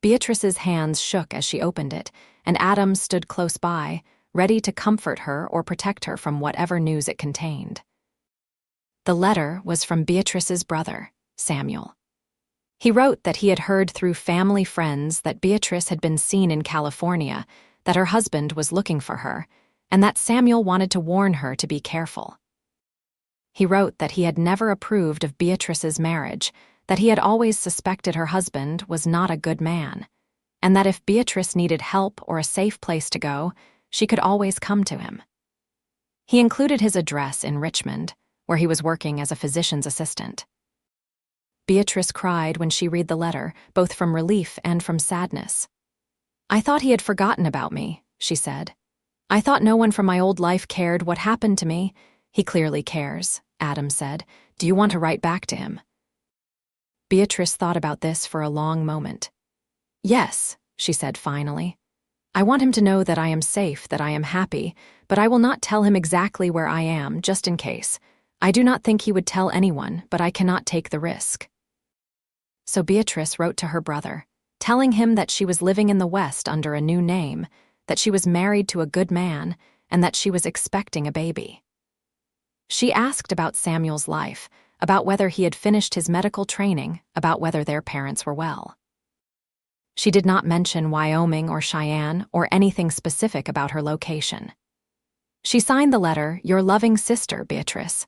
Beatrice's hands shook as she opened it, and Adam stood close by, ready to comfort her or protect her from whatever news it contained. The letter was from Beatrice's brother, Samuel. He wrote that he had heard through family friends that Beatrice had been seen in California, that her husband was looking for her, and that Samuel wanted to warn her to be careful. He wrote that he had never approved of Beatrice's marriage, that he had always suspected her husband was not a good man, and that if Beatrice needed help or a safe place to go, she could always come to him. He included his address in Richmond, where he was working as a physician's assistant. Beatrice cried when she read the letter, both from relief and from sadness. "I thought he had forgotten about me," she said. "I thought no one from my old life cared what happened to me." "He clearly cares," Adam said. "Do you want to write back to him?" Beatrice thought about this for a long moment. "Yes," she said finally. "I want him to know that I am safe, that I am happy, but I will not tell him exactly where I am, just in case. I do not think he would tell anyone, but I cannot take the risk." So Beatrice wrote to her brother, telling him that she was living in the West under a new name, that she was married to a good man, and that she was expecting a baby. She asked about Samuel's life, about whether he had finished his medical training, about whether their parents were well. She did not mention Wyoming or Cheyenne or anything specific about her location. She signed the letter, "Your loving sister, Beatrice,"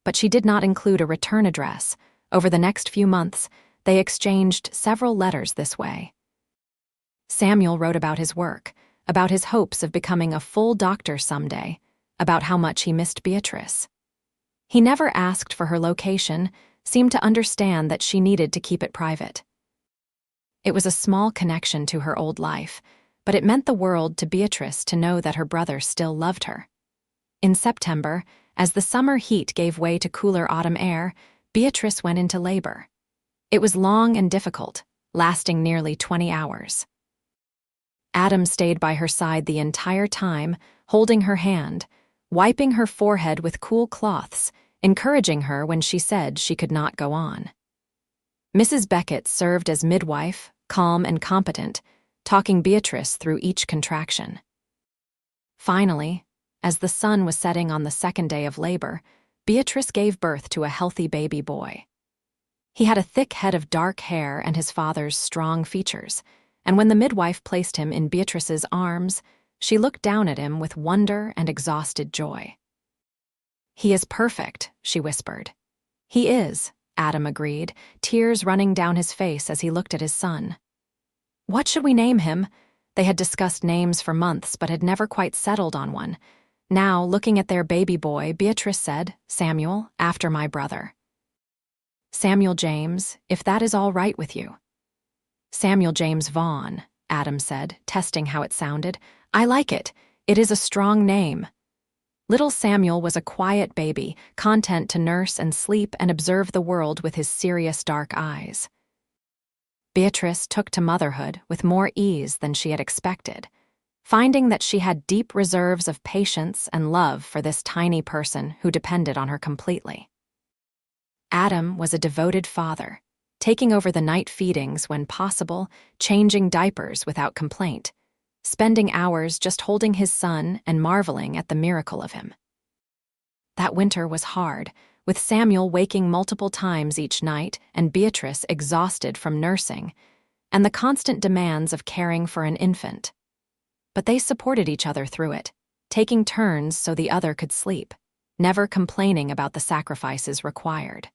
but she did not include a return address. Over the next few months, they exchanged several letters this way. Samuel wrote about his work, about his hopes of becoming a full doctor someday, about how much he missed Beatrice. He never asked for her location, seemed to understand that she needed to keep it private. It was a small connection to her old life, but it meant the world to Beatrice to know that her brother still loved her. In September, as the summer heat gave way to cooler autumn air, Beatrice went into labor. It was long and difficult, lasting nearly 20 hours. Adam stayed by her side the entire time, holding her hand, wiping her forehead with cool cloths, encouraging her when she said she could not go on. Mrs. Beckett served as midwife, calm and competent, talking Beatrice through each contraction. Finally, as the sun was setting on the second day of labor, Beatrice gave birth to a healthy baby boy. He had a thick head of dark hair and his father's strong features, and when the midwife placed him in Beatrice's arms, she looked down at him with wonder and exhausted joy. "He is perfect," she whispered. "He is," Adam agreed, tears running down his face as he looked at his son. "What should we name him?" They had discussed names for months but had never quite settled on one. Now, looking at their baby boy, Beatrice said, "Samuel, after my brother." "Samuel James, if that is all right with you." "Samuel James Vaughn," Adam said, testing how it sounded. "I like it. It is a strong name." Little Samuel was a quiet baby, content to nurse and sleep and observe the world with his serious dark eyes. Beatrice took to motherhood with more ease than she had expected, finding that she had deep reserves of patience and love for this tiny person who depended on her completely. Adam was a devoted father, taking over the night feedings when possible, changing diapers without complaint, spending hours just holding his son and marveling at the miracle of him. That winter was hard, with Samuel waking multiple times each night and Beatrice exhausted from nursing, and the constant demands of caring for an infant. But they supported each other through it, taking turns so the other could sleep, never complaining about the sacrifices required.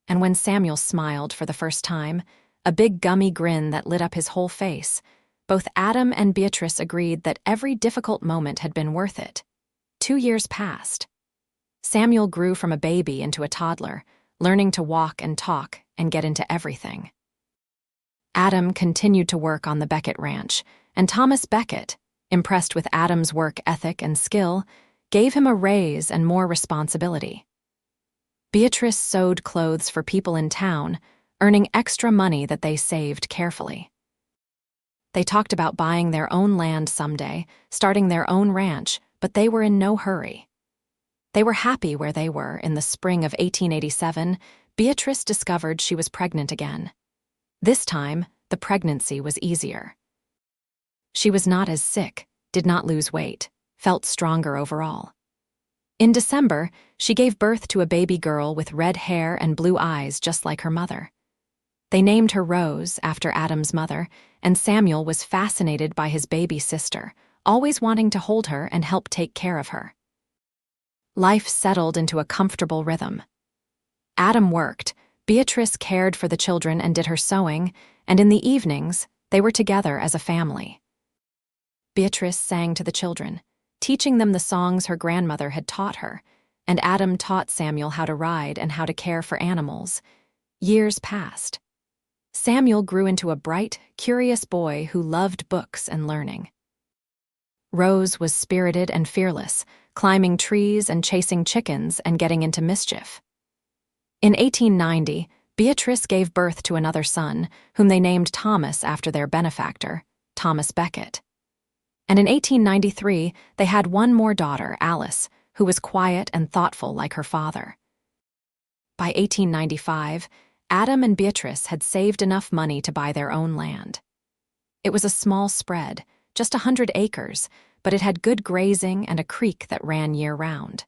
And when Samuel smiled for the first time, a big gummy grin that lit up his whole face, both Adam and Beatrice agreed that every difficult moment had been worth it. 2 years passed. Samuel grew from a baby into a toddler, learning to walk and talk and get into everything. Adam continued to work on the Beckett Ranch, and Thomas Beckett, impressed with Adam's work ethic and skill, gave him a raise and more responsibility. Beatrice sewed clothes for people in town, earning extra money that they saved carefully. They talked about buying their own land someday, starting their own ranch, but they were in no hurry. They were happy where they were. In the spring of 1887, Beatrice discovered she was pregnant again. This time, the pregnancy was easier. She was not as sick, did not lose weight, felt stronger overall. In December, she gave birth to a baby girl with red hair and blue eyes just like her mother. They named her Rose, after Adam's mother, and Samuel was fascinated by his baby sister, always wanting to hold her and help take care of her. Life settled into a comfortable rhythm. Adam worked, Beatrice cared for the children and did her sewing, and in the evenings, they were together as a family. Beatrice sang to the children, teaching them the songs her grandmother had taught her, and Adam taught Samuel how to ride and how to care for animals. Years passed. Samuel grew into a bright, curious boy who loved books and learning. Rose was spirited and fearless, climbing trees and chasing chickens and getting into mischief. In 1890, Beatrice gave birth to another son, whom they named Thomas after their benefactor, Thomas Becket. And in 1893, they had one more daughter, Alice, who was quiet and thoughtful like her father. By 1895, Adam and Beatrice had saved enough money to buy their own land. It was a small spread, just 100 acres, but it had good grazing and a creek that ran year-round.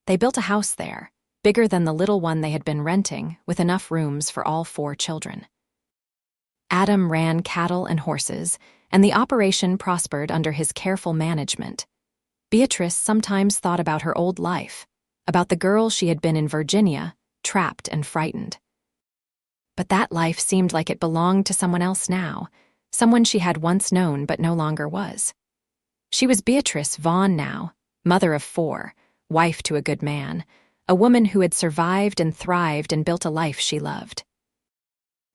They built a house there, bigger than the little one they had been renting, with enough rooms for all 4 children. Adam ran cattle and horses, and the operation prospered under his careful management. Beatrice sometimes thought about her old life, about the girl she had been in Virginia, trapped and frightened. But that life seemed like it belonged to someone else now, someone she had once known but no longer was. She was Beatrice Vaughn now, mother of 4, wife to a good man, a woman who had survived and thrived and built a life she loved.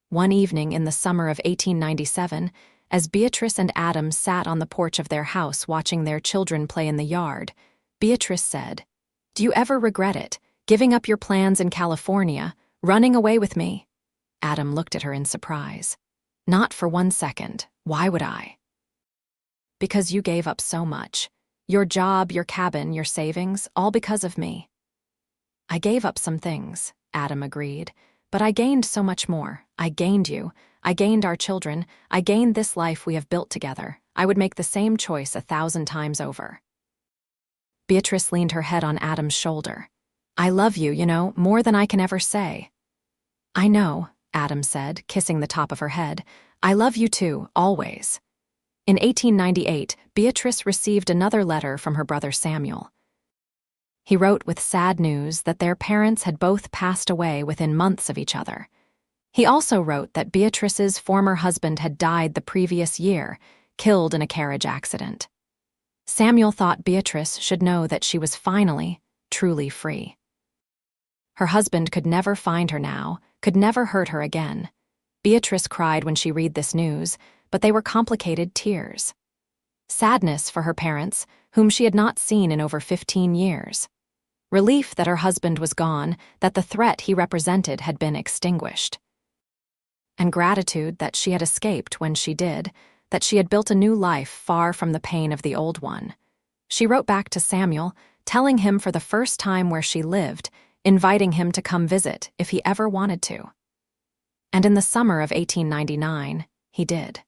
One evening in the summer of 1897, as Beatrice and Adam sat on the porch of their house watching their children play in the yard, Beatrice said, "Do you ever regret it, giving up your plans in California, running away with me?" Adam looked at her in surprise. "Not for 1 second. Why would I?" "Because you gave up so much. Your job, your cabin, your savings, all because of me." "I gave up some things," Adam agreed, "but I gained so much more. I gained you. I gained our children. I gained this life we have built together. I would make the same choice 1,000 times over." Beatrice leaned her head on Adam's shoulder. "I love you, more than I can ever say." "I know," Adam said, kissing the top of her head. "I love you too, always." In 1898, Beatrice received another letter from her brother Samuel. He wrote with sad news that their parents had both passed away within months of each other. He also wrote that Beatrice's former husband had died the previous year, killed in a carriage accident. Samuel thought Beatrice should know that she was finally, truly free. Her husband could never find her now, could never hurt her again. Beatrice cried when she read this news, but they were complicated tears. Sadness for her parents, whom she had not seen in over 15 years. Relief that her husband was gone, that the threat he represented had been extinguished. And gratitude that she had escaped when she did, that she had built a new life far from the pain of the old one. She wrote back to Samuel, telling him for the first time where she lived, inviting him to come visit if he ever wanted to. And in the summer of 1899, he did.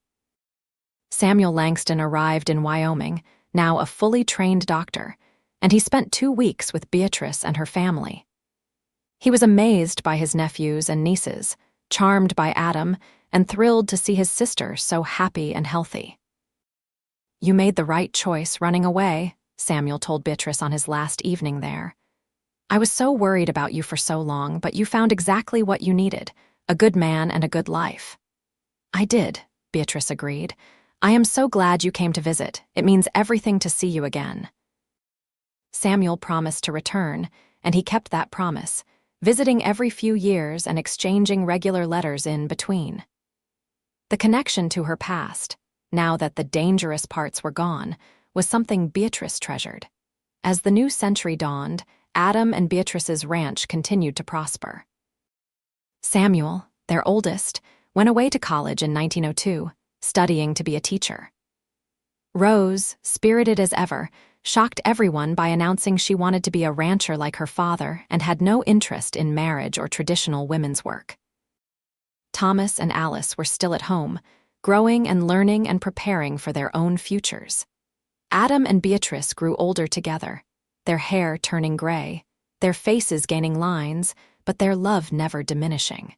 Samuel Langston arrived in Wyoming, now a fully trained doctor, and he spent 2 weeks with Beatrice and her family. He was amazed by his nephews and nieces, charmed by Adam, and thrilled to see his sister so happy and healthy. "You made the right choice running away," Samuel told Beatrice on his last evening there. "I was so worried about you for so long, but you found exactly what you needed, a good man and a good life." "I did," Beatrice agreed. "I am so glad you came to visit. It means everything to see you again." Samuel promised to return, and he kept that promise, visiting every few years and exchanging regular letters in between. The connection to her past, now that the dangerous parts were gone, was something Beatrice treasured. As the new century dawned, Adam and Beatrice's ranch continued to prosper. Samuel, their oldest, went away to college in 1902, studying to be a teacher. Rose, spirited as ever, shocked everyone by announcing she wanted to be a rancher like her father and had no interest in marriage or traditional women's work. Thomas and Alice were still at home, growing and learning and preparing for their own futures. Adam and Beatrice grew older together, their hair turning gray, their faces gaining lines, but their love never diminishing.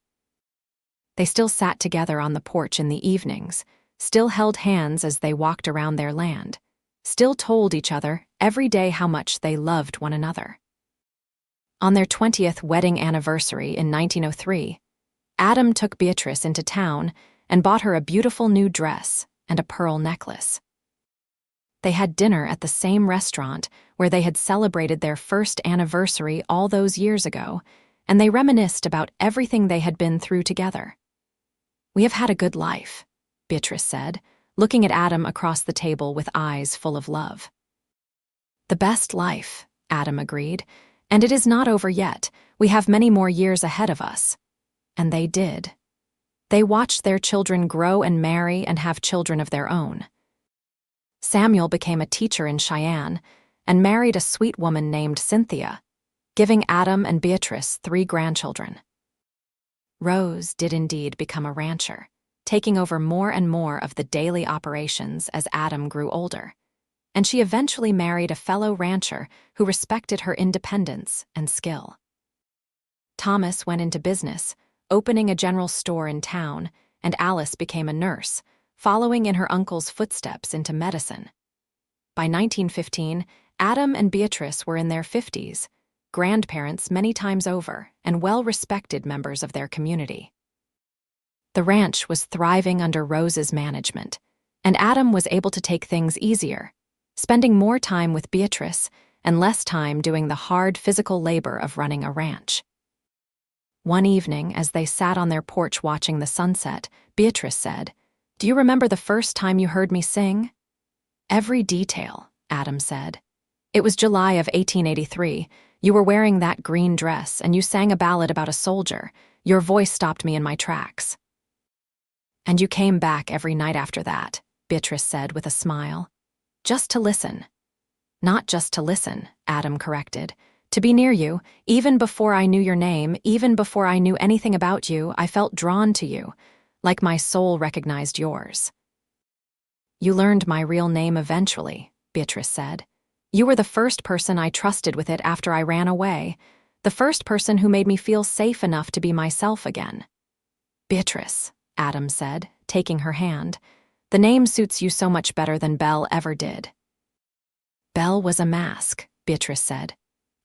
They still sat together on the porch in the evenings, still held hands as they walked around their land, still told each other every day how much they loved one another. On their 20th wedding anniversary in 1903, Adam took Beatrice into town and bought her a beautiful new dress and a pearl necklace. They had dinner at the same restaurant where they had celebrated their first anniversary all those years ago, and they reminisced about everything they had been through together. "We have had a good life," Beatrice said, looking at Adam across the table with eyes full of love. "The best life," Adam agreed, "and it is not over yet. We have many more years ahead of us." And they did. They watched their children grow and marry and have children of their own. Samuel became a teacher in Cheyenne and married a sweet woman named Cynthia, giving Adam and Beatrice 3 grandchildren. Rose did indeed become a rancher, taking over more and more of the daily operations as Adam grew older, and she eventually married a fellow rancher who respected her independence and skill. Thomas went into business, opening a general store in town, and Alice became a nurse, following in her uncle's footsteps into medicine. By 1915, Adam and Beatrice were in their 50s, grandparents many times over, and well-respected members of their community. The ranch was thriving under Rose's management, and Adam was able to take things easier, spending more time with Beatrice and less time doing the hard physical labor of running a ranch. One evening, as they sat on their porch watching the sunset, Beatrice said, "Do you remember the first time you heard me sing?" "Every detail," Adam said. "It was July of 1883. You were wearing that green dress, and you sang a ballad about a soldier. Your voice stopped me in my tracks." "And you came back every night after that," Beatrice said with a smile. "Just to listen." "Not just to listen," Adam corrected. "To be near you, even before I knew your name, even before I knew anything about you, I felt drawn to you, like my soul recognized yours." "You learned my real name eventually," Beatrice said. "You were the first person I trusted with it after I ran away, the first person who made me feel safe enough to be myself again." "Beatrice," Adam said, taking her hand, "the name suits you so much better than Belle ever did." "Belle was a mask," Beatrice said.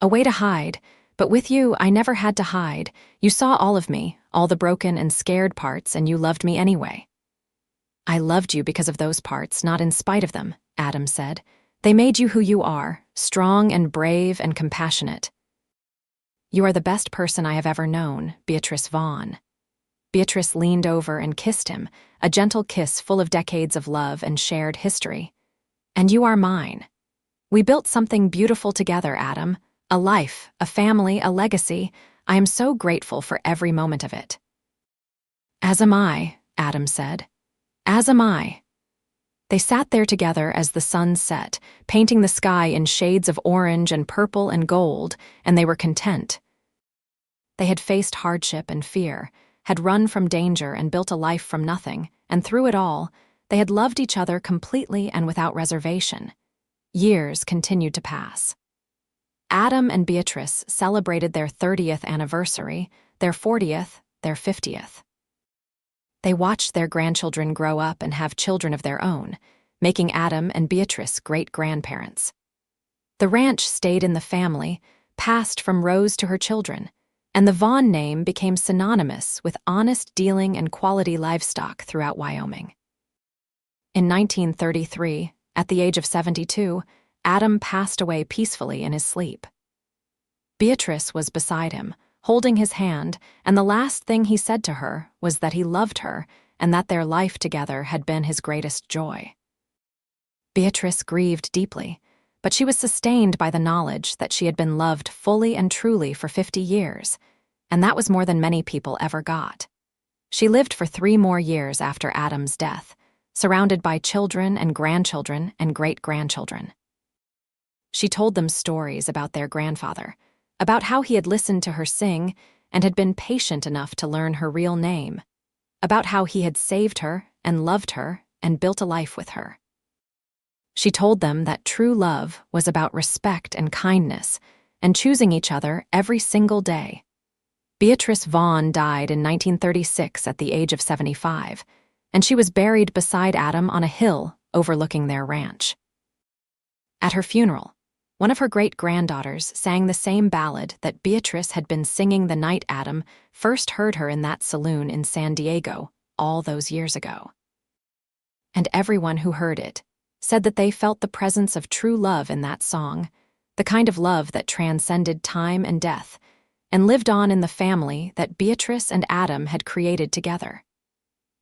"A way to hide, but with you I never had to hide. You saw all of me, all the broken and scared parts, and you loved me anyway." "I loved you because of those parts, not in spite of them," Adam said. "They made you who you are, strong and brave and compassionate." "You are the best person I have ever known, Beatrice Vaughn." Beatrice leaned over and kissed him, a gentle kiss full of decades of love and shared history. "And you are mine. We built something beautiful together, Adam. A life, a family, a legacy. I am so grateful for every moment of it." "As am I," Adam said. "As am I." They sat there together as the sun set, painting the sky in shades of orange and purple and gold, and they were content. They had faced hardship and fear, had run from danger and built a life from nothing, and through it all, they had loved each other completely and without reservation. Years continued to pass. Adam and Beatrice celebrated their 30th anniversary, their 40th, their 50th. They watched their grandchildren grow up and have children of their own, making Adam and Beatrice great-grandparents. The ranch stayed in the family, passed from Rose to her children, and the Vaughn name became synonymous with honest dealing and quality livestock throughout Wyoming. In 1933, at the age of 72, Adam passed away peacefully in his sleep. Beatrice was beside him, holding his hand, and the last thing he said to her was that he loved her and that their life together had been his greatest joy. Beatrice grieved deeply, but she was sustained by the knowledge that she had been loved fully and truly for 50 years, and that was more than many people ever got. She lived for 3 more years after Adam's death, surrounded by children and grandchildren and great-grandchildren. She told them stories about their grandfather, about how he had listened to her sing and had been patient enough to learn her real name, about how he had saved her and loved her and built a life with her. She told them that true love was about respect and kindness and choosing each other every single day. Beatrice Vaughn died in 1936 at the age of 75, and she was buried beside Adam on a hill overlooking their ranch. At her funeral, One of her great-granddaughters sang the same ballad that Beatrice had been singing the night Adam first heard her in that saloon in San Diego all those years ago. And everyone who heard it said that they felt the presence of true love in that song, the kind of love that transcended time and death, and lived on in the family that Beatrice and Adam had created together.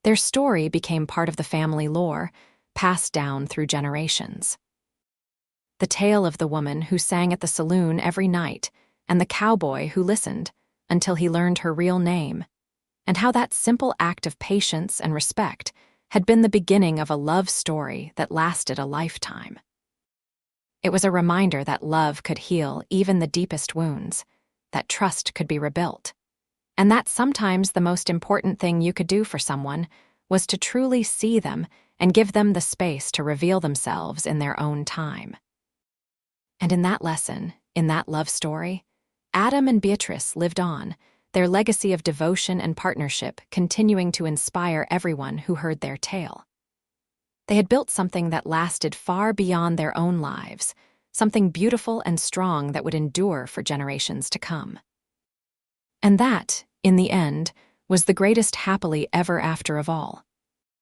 Their story became part of the family lore, passed down through generations. The tale of the woman who sang at the saloon every night, and the cowboy who listened until he learned her real name, and how that simple act of patience and respect had been the beginning of a love story that lasted a lifetime. It was a reminder that love could heal even the deepest wounds, that trust could be rebuilt, and that sometimes the most important thing you could do for someone was to truly see them and give them the space to reveal themselves in their own time. And in that lesson, in that love story, Adam and Beatrice lived on, their legacy of devotion and partnership continuing to inspire everyone who heard their tale. They had built something that lasted far beyond their own lives, something beautiful and strong that would endure for generations to come. And that, in the end, was the greatest happily ever after of all.